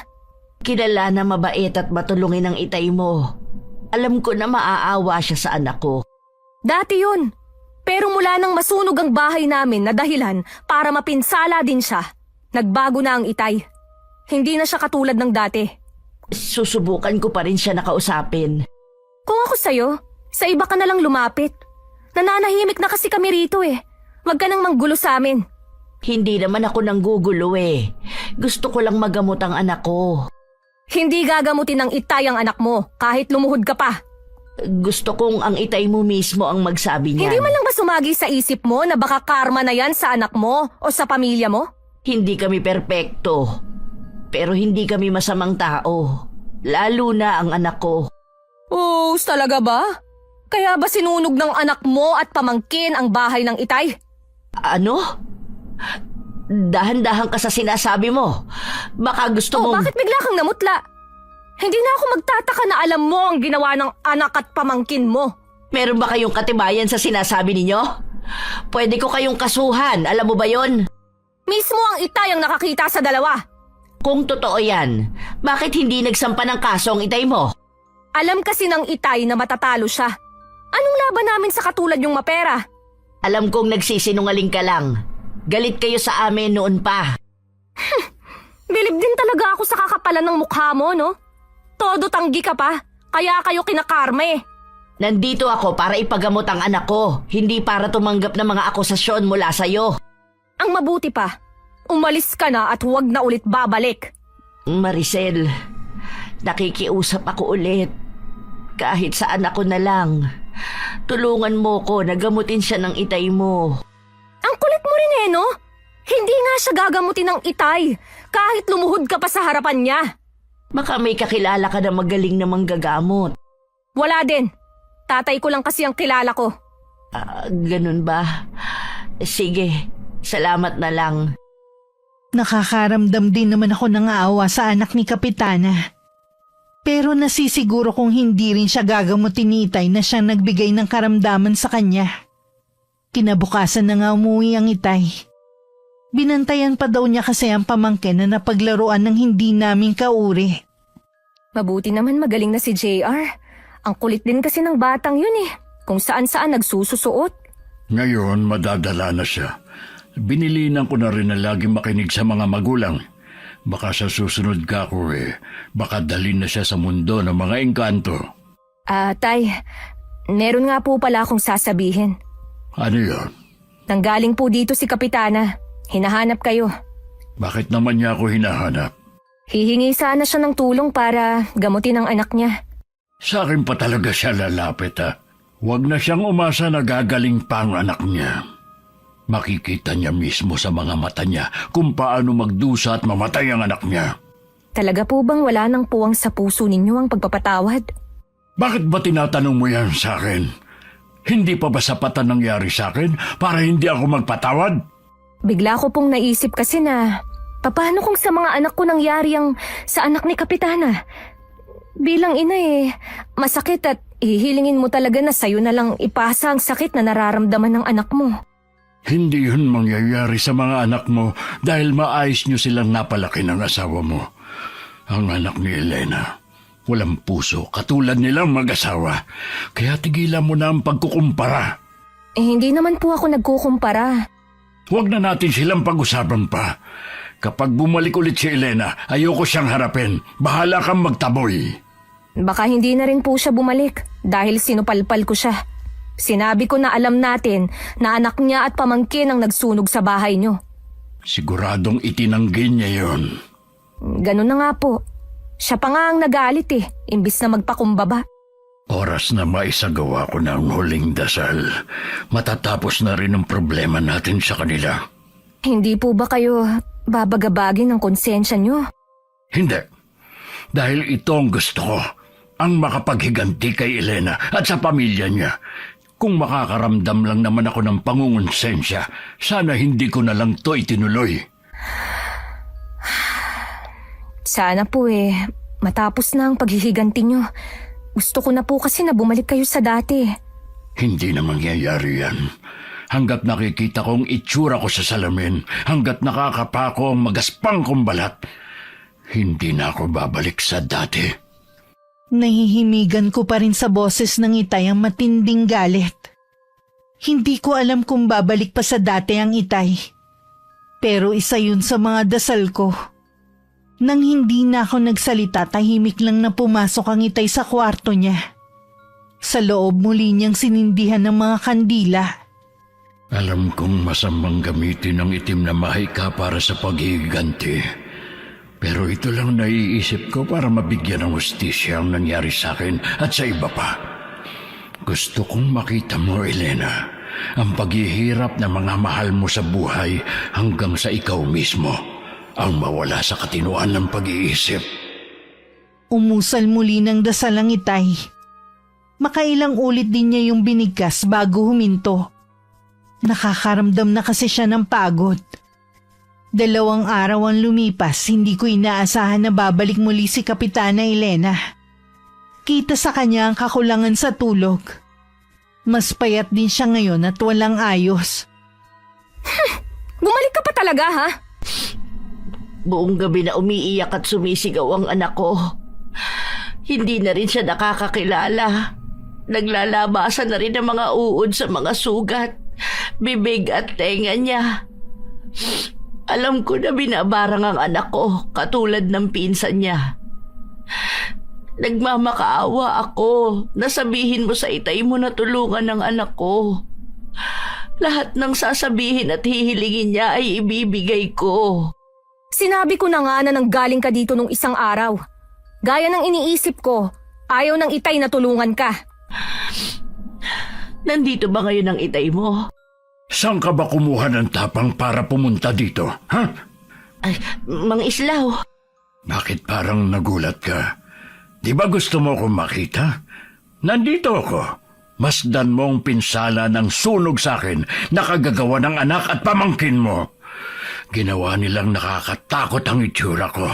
Kilala na mabait at matulungin ang itay mo. Alam ko na maaawa siya sa anak ko. Dati yun. Pero mula nang masunog ang bahay namin na dahilan para mapinsala din siya, nagbago na ang itay. Hindi na siya katulad ng dati. Susubukan ko pa rin siya nakausapin. Kung ako sa'yo, sa iba ka na lang lumapit. Nananahimik na kasi kami rito eh. Huwag ka nang manggulo sa amin. Hindi naman ako nanggugulo eh. Gusto ko lang magamot ang anak ko. Hindi gagamutin ng itay ang anak mo kahit lumuhod ka pa. Gusto kong ang itay mo mismo ang magsabi niyan. Hindi man lang ba sumagi sa isip mo na baka karma na yan sa anak mo o sa pamilya mo? Hindi kami perpekto. Pero hindi kami masamang tao. Lalo na ang anak ko. Oh, talaga ba? Kaya ba sinunog ng anak mo at pamangkin ang bahay ng itay? Ano? Dahan-dahan ka sa sinasabi mo. Baka gusto mo... Bakit bigla kang namutla? Hindi na ako magtataka na alam mo ang ginawa ng anak at pamangkin mo. Meron ba kayong katibayan sa sinasabi ninyo? Pwede ko kayong kasuhan, alam mo ba yon? Mismo ang itay ang nakakita sa dalawa. Kung totoo yan, bakit hindi nagsampa ng kaso ang itay mo? Alam kasi ng itay na matatalo siya. Anong laban namin sa katulad yung mapera? Alam kong nagsisinungaling ka lang. Galit kayo sa amin noon pa. Bilib din talaga ako sa kakapalan ng mukha mo, no? Todo tanggi ka pa, kaya kayo kinakarma eh. Nandito ako para ipagamot ang anak ko, hindi para tumanggap ng mga akusasyon mula sa'yo. Ang mabuti pa, umalis ka na at huwag na ulit babalik. Maricel, nakikiusap ako ulit. Kahit sa anak ko na lang. Tulungan mo ko na gamutin siya ng itay mo. Ang kulit mo rin eh, no? Hindi nga siya gagamutin ng itay, kahit lumuhod ka pa sa harapan niya. Baka may kakilala ka na magaling na manggagamot. Wala din. Tatay ko lang kasi ang kilala ko. Ganun ba? Sige, salamat na lang. Nakakaramdam din naman ako ng aawa sa anak ni Kapitana. Pero nasisiguro kong hindi rin siya gagamutin ni itay na siyang nagbigay ng karamdaman sa kanya. Kinabukasan na nga umuwi ang itay. Binantayan pa daw niya kasi ang pamangkin na napaglaruan ng hindi namin kauri. Mabuti naman magaling na si JR. Ang kulit din kasi ng batang yun eh. Kung saan-saan nagsususuot. Ngayon, madadala na siya. Binilinan ko na rin na lagi makinig sa mga magulang. Baka sa susunod ka ko baka dalhin na siya sa mundo ng mga engkanto. Tay, meron nga po pala akong sasabihin. Ano yun? Nanggaling po dito si Kapitana. Hinahanap kayo. Bakit naman niya ako hinahanap? Hihingi sana siya ng tulong para gamutin ang anak niya. Sa akin pa talaga siya lalapit ha. Huwag na siyang umasa na gagaling pa ang anak niya. Makikita niya mismo sa mga mata niya kung paano magdusa at mamatay ang anak niya. Talaga po bang wala nang puwang sa puso ninyo ang pagpapatawad? Bakit ba tinatanong mo yan sa akin? Hindi pa ba sapat ang nangyari sa akin para hindi ako magpatawad? Bigla ko pong naisip kasi na, paano kung sa mga anak ko nangyari ang sa anak ni Kapitana? Bilang ina masakit at ihilingin mo talaga na sa'yo na lang ipasa ang sakit na nararamdaman ng anak mo. Hindi yun mangyayari sa mga anak mo dahil maayos niyo silang napalaki ng asawa mo. Ang anak ni Elena, walang puso katulad nilang mag-asawa. Kaya tigilan mo na ang pagkukumpara. Hindi naman po ako nagkukumpara. Huwag na natin silang pag-usapan pa. Kapag bumalik ulit si Elena, ayoko siyang harapin. Bahala kang magtaboy. Baka hindi na rin po siya bumalik dahil sinupalpal ko siya. Sinabi ko na alam natin na anak niya at pamangkin ang nagsunog sa bahay niyo. Siguradong itinanggi niya yon. Ganun na nga po. Siya pa nga ang nagalit imbis na magpakumbaba. Oras na maisagawa ko na ang huling dasal. Matatapos na rin ang problema natin sa kanila. Hindi po ba kayo babagabagin ng konsensya niyo? Hindi. Dahil ito ang gusto ko. Ang makapaghiganti kay Elena at sa pamilya niya. Kung makakaramdam lang naman ako ng pangungonsensya, sana hindi ko na lang to itinuloy. Sana po matapos na ang paghihiganti niyo. Gusto ko na po kasi na bumalik kayo sa dati. Hindi na mangyayari yan. Hanggat nakikita kong itsura ko sa salamin, hanggat nakakapako ang magaspang kong balat, hindi na ako babalik sa dati. Nahihimigan ko pa rin sa boses ng Itay ang matinding galit. Hindi ko alam kung babalik pa sa dati ang Itay. Pero isa yun sa mga dasal ko. Nang hindi na ako nagsalita, tahimik lang na pumasok ang Itay sa kwarto niya. Sa loob muli niyang sinindihan ng mga kandila. Alam kong masamang gamitin ang itim na mahika para sa paghihiganti. Pero ito lang naiisip ko para mabigyan ng hustisya ang nangyari sa akin at sa iba pa. Gusto kong makita mo, Elena, ang paghihirap ng mga mahal mo sa buhay hanggang sa ikaw mismo ang mawala sa katinuan ng pag-iisip. Umusal muli ng dasal ang Itay. Makailang ulit din niya yung binigkas bago huminto. Nakakaramdam na kasi siya ng pagod. 2 araw ang lumipas, hindi ko inaasahan na babalik muli si Kapitana Elena. Kita sa kanya ang kakulangan sa tulog. Mas payat din siya ngayon at walang ayos. Bumalik ka pa talaga, ha? Buong gabi na umiiyak at sumisigaw ang anak ko. Hindi na rin siya nakakakilala. Naglalabasan na rin ang mga uod sa mga sugat, bibig at tenga niya. Alam ko na binabarang ang anak ko katulad ng pinsan niya. Nagmamakaawa ako na sabihin mo sa Itay mo na tulungan ang anak ko. Lahat ng sasabihin at hihilingin niya ay ibibigay ko. Sinabi ko na nga na nanggaling ka dito nung isang araw. Gaya ng iniisip ko, ayaw ng Itay na tulungan ka. Nandito ba ngayon ang Itay mo? Saan ka ba kumuha ng tapang para pumunta dito, ha? Ay, Mang Islaw. Bakit parang nagulat ka? Di ba gusto mo akong makita? Nandito ako. Masdan mo ang pinsala ng sunog sa akin na kagagawa ng anak at pamangkin mo. Ginawa nilang nakakatakot ang itsura ko.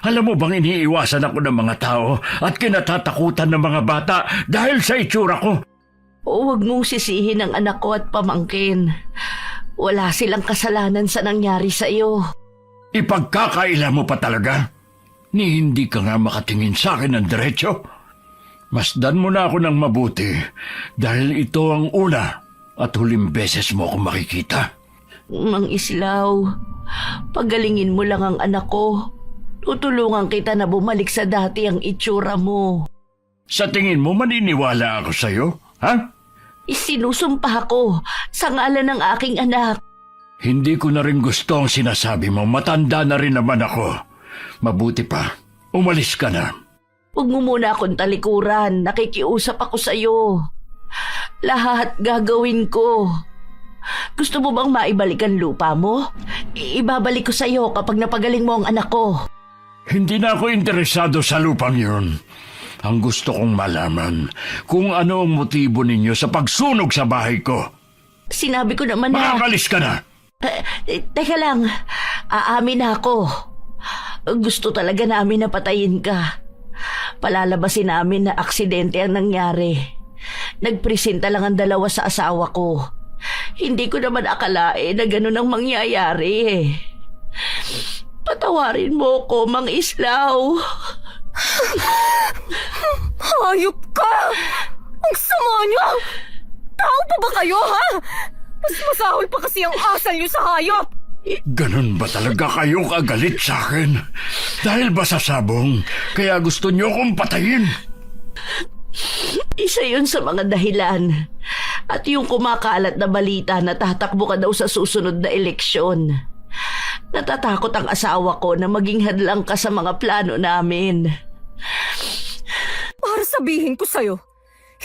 Alam mo bang iniiwasan ako ng mga tao at kinatatakutan ng mga bata dahil sa itsura ko? Huwag mong sisihin ang anak ko at pamangkin. Wala silang kasalanan sa nangyari sa iyo. Ipagkakaila mo pa talaga? Ni hindi ka nga makatingin sa akin ng diretsyo? Masdan mo na ako ng mabuti dahil ito ang una at huling beses mo akong makikita. Mang Islaw, pagalingin mo lang ang anak ko. Tutulungan kita na bumalik sa dati ang itsura mo. Sa tingin mo maniniwala ako sa'yo, ha? Isinusumpa ko sa ngalan ng aking anak. Hindi ko na rin gusto ang sinasabi mo. Matanda na rin naman ako. Mabuti pa, umalis ka na. Huwag mo muna akong talikuran. Nakikiusap ako sa'yo. Lahat gagawin ko. Gusto mo bang maibalik ang lupa mo? Ibabalik ko sa'yo kapag napagaling mo ang anak ko. Hindi na ako interesado sa lupang yun. Ang gusto kong malaman kung ano ang motibo ninyo sa pagsunog sa bahay ko. Sinabi ko naman na... Makakalis ka na! Teka lang, aamin na ako. Gusto talaga namin na patayin ka. Palalabasin namin na aksidente ang nangyari. Nagpresenta lang ang dalawa sa asawa ko. Hindi ko naman akalain na ganun ang mangyayari eh. Patawarin mo ko, Mang Islaw. Hayop ka! Ang sama niyo! Tao pa ba kayo, ha? Mas masahol pa kasi ang asal niyo sa hayop! Ganun ba talaga kayo kagalit sa akin? Dahil ba sa sabong, kaya gusto niyo akong patayin? Isa yun sa mga dahilan. At yung kumakalat na balita na tatakbo ka daw sa susunod na eleksyon. Natatakot ang asawa ko na maging hadlang ka sa mga plano namin. Para sabihin ko sa'yo,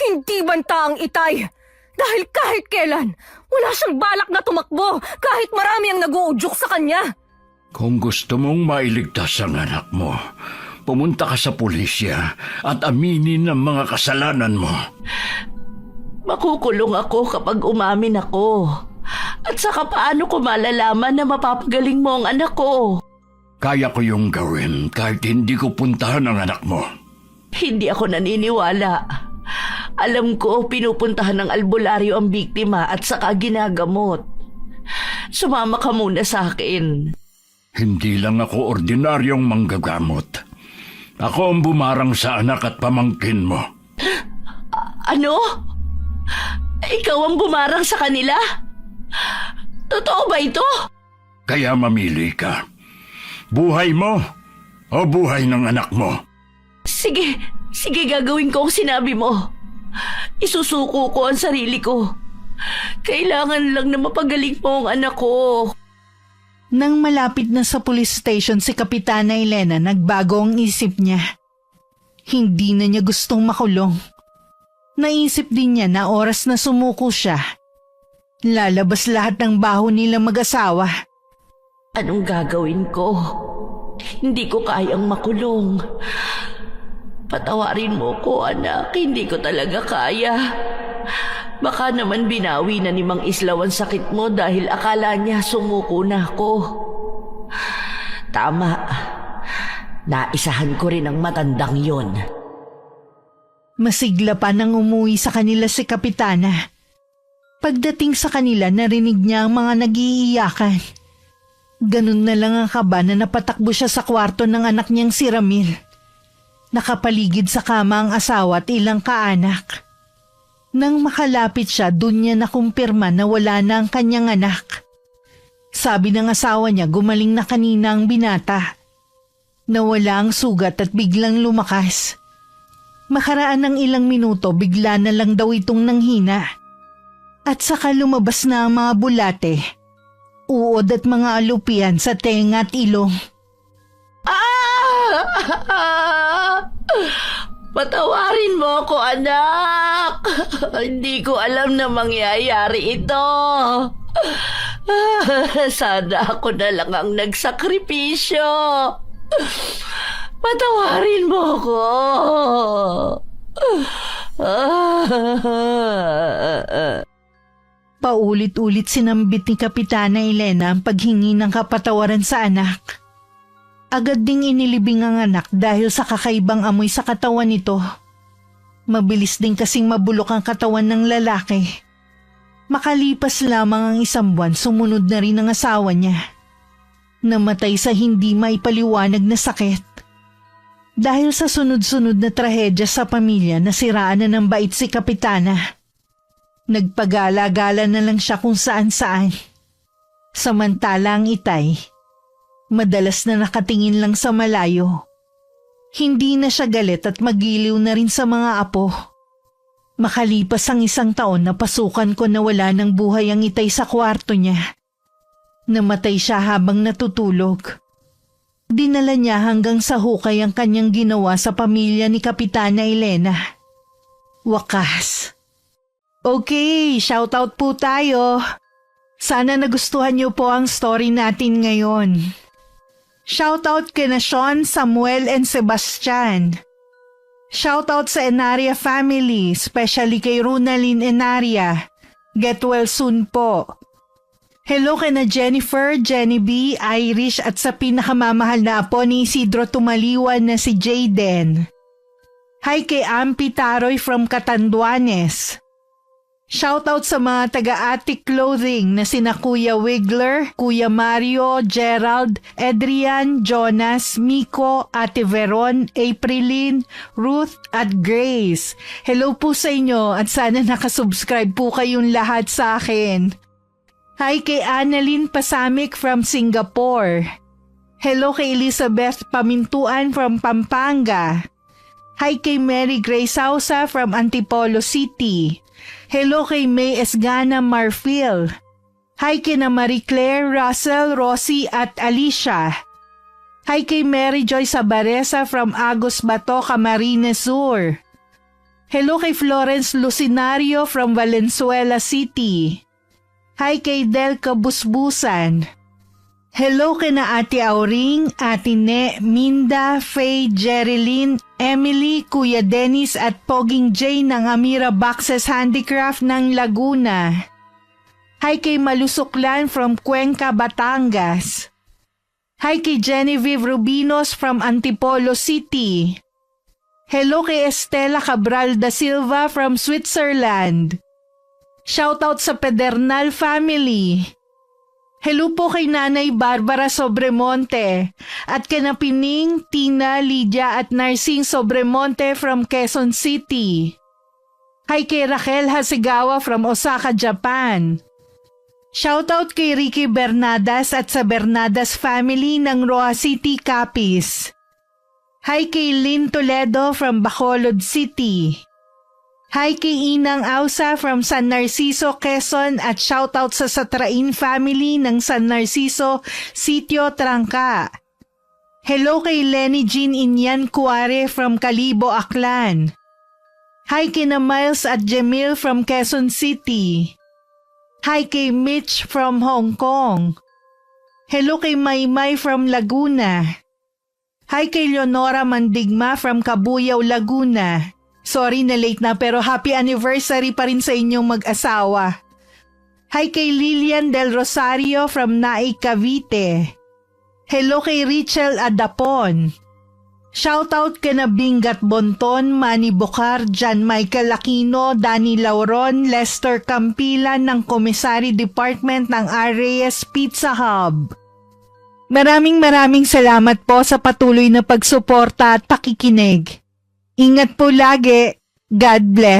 hindi banta ang Itay. Dahil kahit kailan, wala siyang balak na tumakbo kahit marami ang nag-uudyok sa kanya. Kung gusto mong mailigtas ang anak mo, pumunta ka sa pulisya at aminin ang mga kasalanan mo. Makukulong ako kapag umamin ako. At saka paano ko malalaman na mapapagaling mo ang anak ko? Kaya ko yung gawin kahit hindi ko puntahan ang anak mo. Hindi ako naniniwala. Alam ko, pinupuntahan ng albularyo ang biktima at saka ginagamot. Sumama ka muna sa akin. Hindi lang ako ordinaryong manggagamot. Ako ang bumarang sa anak at pamangkin mo. Ano? Ikaw ang bumarang sa kanila? Totoo ba ito? Kaya mamili ka. Buhay mo o buhay ng anak mo? Sige gagawin ko ang sinabi mo. Isusuko ko ang sarili ko. Kailangan lang na mapagaling mo ang anak ko. Nang malapit na sa police station si Kapitana Elena, nagbago ang isip niya. Hindi na niya gustong makulong. Naisip din niya na oras na sumuko siya, lalabas lahat ng baho nila mag-asawa. Anong gagawin ko? Hindi ko kayang makulong. Patawarin mo ko, anak. Hindi ko talaga kaya. Baka naman binawi na ni Mang Islaw ang sakit mo dahil akala niya sumuko na ako. Tama. Naisahan ko rin ang matandang yon. Masigla pa nang umuwi sa kanila si Kapitana. Pagdating sa kanila, narinig niya ang mga nag-iiyakan. Ganun na lang ang kaba na napatakbo siya sa kwarto ng anak niyang si Ramil. Nakapaligid sa kama ang asawa at ilang kaanak. Nang makalapit siya, dun niya nakumpirma na wala na ang kanyang anak. Sabi ng asawa niya, gumaling na kanina ang binata. Nawala ang sugat at biglang lumakas. Makaraan ng ilang minuto, bigla na lang daw itong nanghina. At saka lumabas na ang mga bulate, uod at mga alupian sa tenga at ilong. Patawarin mo ako, anak. Hindi ko alam na mangyayari ito. Sana ako na lang ang nagsakripisyo. Patawarin mo ako. Paulit-ulit sinambit ni Kapitana Elena ang paghingi ng kapatawaran sa anak. Agad ding inilibing ang anak dahil sa kakaibang amoy sa katawan nito. Mabilis din kasing mabulok ang katawan ng lalaki. Makalipas lamang ang isang buwan, sumunod na rin ang asawa niya. Namatay sa hindi maipaliwanag na sakit. Dahil sa sunod-sunod na trahedya sa pamilya, nasiraan na ng bait si Kapitana. Nagpagala-gala na lang siya kung saan-saan. Samantala ang Itay, madalas na nakatingin lang sa malayo. Hindi na siya galit at magiliw na rin sa mga apo. Makalipas ang isang taon, napasukan ko na wala ng buhay ang Itay sa kwarto niya. Namatay siya habang natutulog. Dinala niya hanggang sa hukay ang kanyang ginawa sa pamilya ni Kapitana Elena. Wakas. Okay, shoutout po tayo. Sana nagustuhan niyo po ang story natin ngayon. Shoutout kina Sean, Samuel, and Sebastian. Shoutout sa Enaria family, especially kay Runalyn Enaria. Get well soon po. Hello kina Jennifer, Jenny B, Irish at sa pinakamamahal na apo ni Isidro Tumaliwan na si Jayden. Hi kay Ampi Taroy from Catanduanes. Shoutout sa mga taga-Attic Clothing na sina Kuya Wigler, Kuya Mario, Gerald, Adrian, Jonas, Miko, Ate Veron, Aprilin, Ruth at Grace. Hello po sa inyo at sana nakasubscribe po kayong lahat sa akin. Hi kay Annalyn Pasamik from Singapore. Hello kay Elizabeth Pamintuan from Pampanga. Hi kay Mary Grace Sausa from Antipolo City. Hello kay May Esgana Marfil. Hi kina Marie Claire, Russell, Rosie at Alicia. Hi kay Mary Joy Sabaresa from Agos Bato, Camarines Sur. Hello kay Florence Lucinario from Valenzuela City. Hi kay Del Kabusbusan. Hello kina Ate Auring, Ate Ne, Minda, Faye, Jerilyn, Emily, Kuya Dennis at Poging J ng Amira Boxes Handicraft ng Laguna. Hi kay Malusuklan from Cuenca, Batangas. Hi kay Genevieve Rubinos from Antipolo City. Hello kay Estela Cabral da Silva from Switzerland. Shoutout sa Pedernal family. Hello po kay Nanay Barbara Sobremonte at kina Pining, Tina, Lydia at Narsing Sobremonte from Quezon City. Hi kay Raquel Hasegawa from Osaka, Japan. Shoutout kay Ricky Bernadas at sa Bernadas family ng Roa City, Capiz. Hi kay Lynn Toledo from Bacolod City. Hi kay Inang Ausa from San Narciso, Quezon at shoutout sa Satrain family ng San Narciso, Sitio Trangka. Hello kay Lenny Jean Inyan Cuare from Calibo, Aklan. Hi kina Miles at Jamil from Quezon City. Hi kay Mitch from Hong Kong. Hello kay Maymay from Laguna. Hi kay Leonora Mandigma from Cabuyao, Laguna. Sorry na late na pero happy anniversary pa rin sa inyong mag-asawa. Hi kay Lilian Del Rosario from Naik, Cavite. Hello kay Richel Adapon. Shoutout kina Bingat Bonton, Manny Bocar, John Michael Aquino, Danny Lauron, Lester Campila ng Commissary Department ng RAS Pizza Hub. Maraming salamat po sa patuloy na pagsuporta at pakikinig. Ingat po lagi. God bless.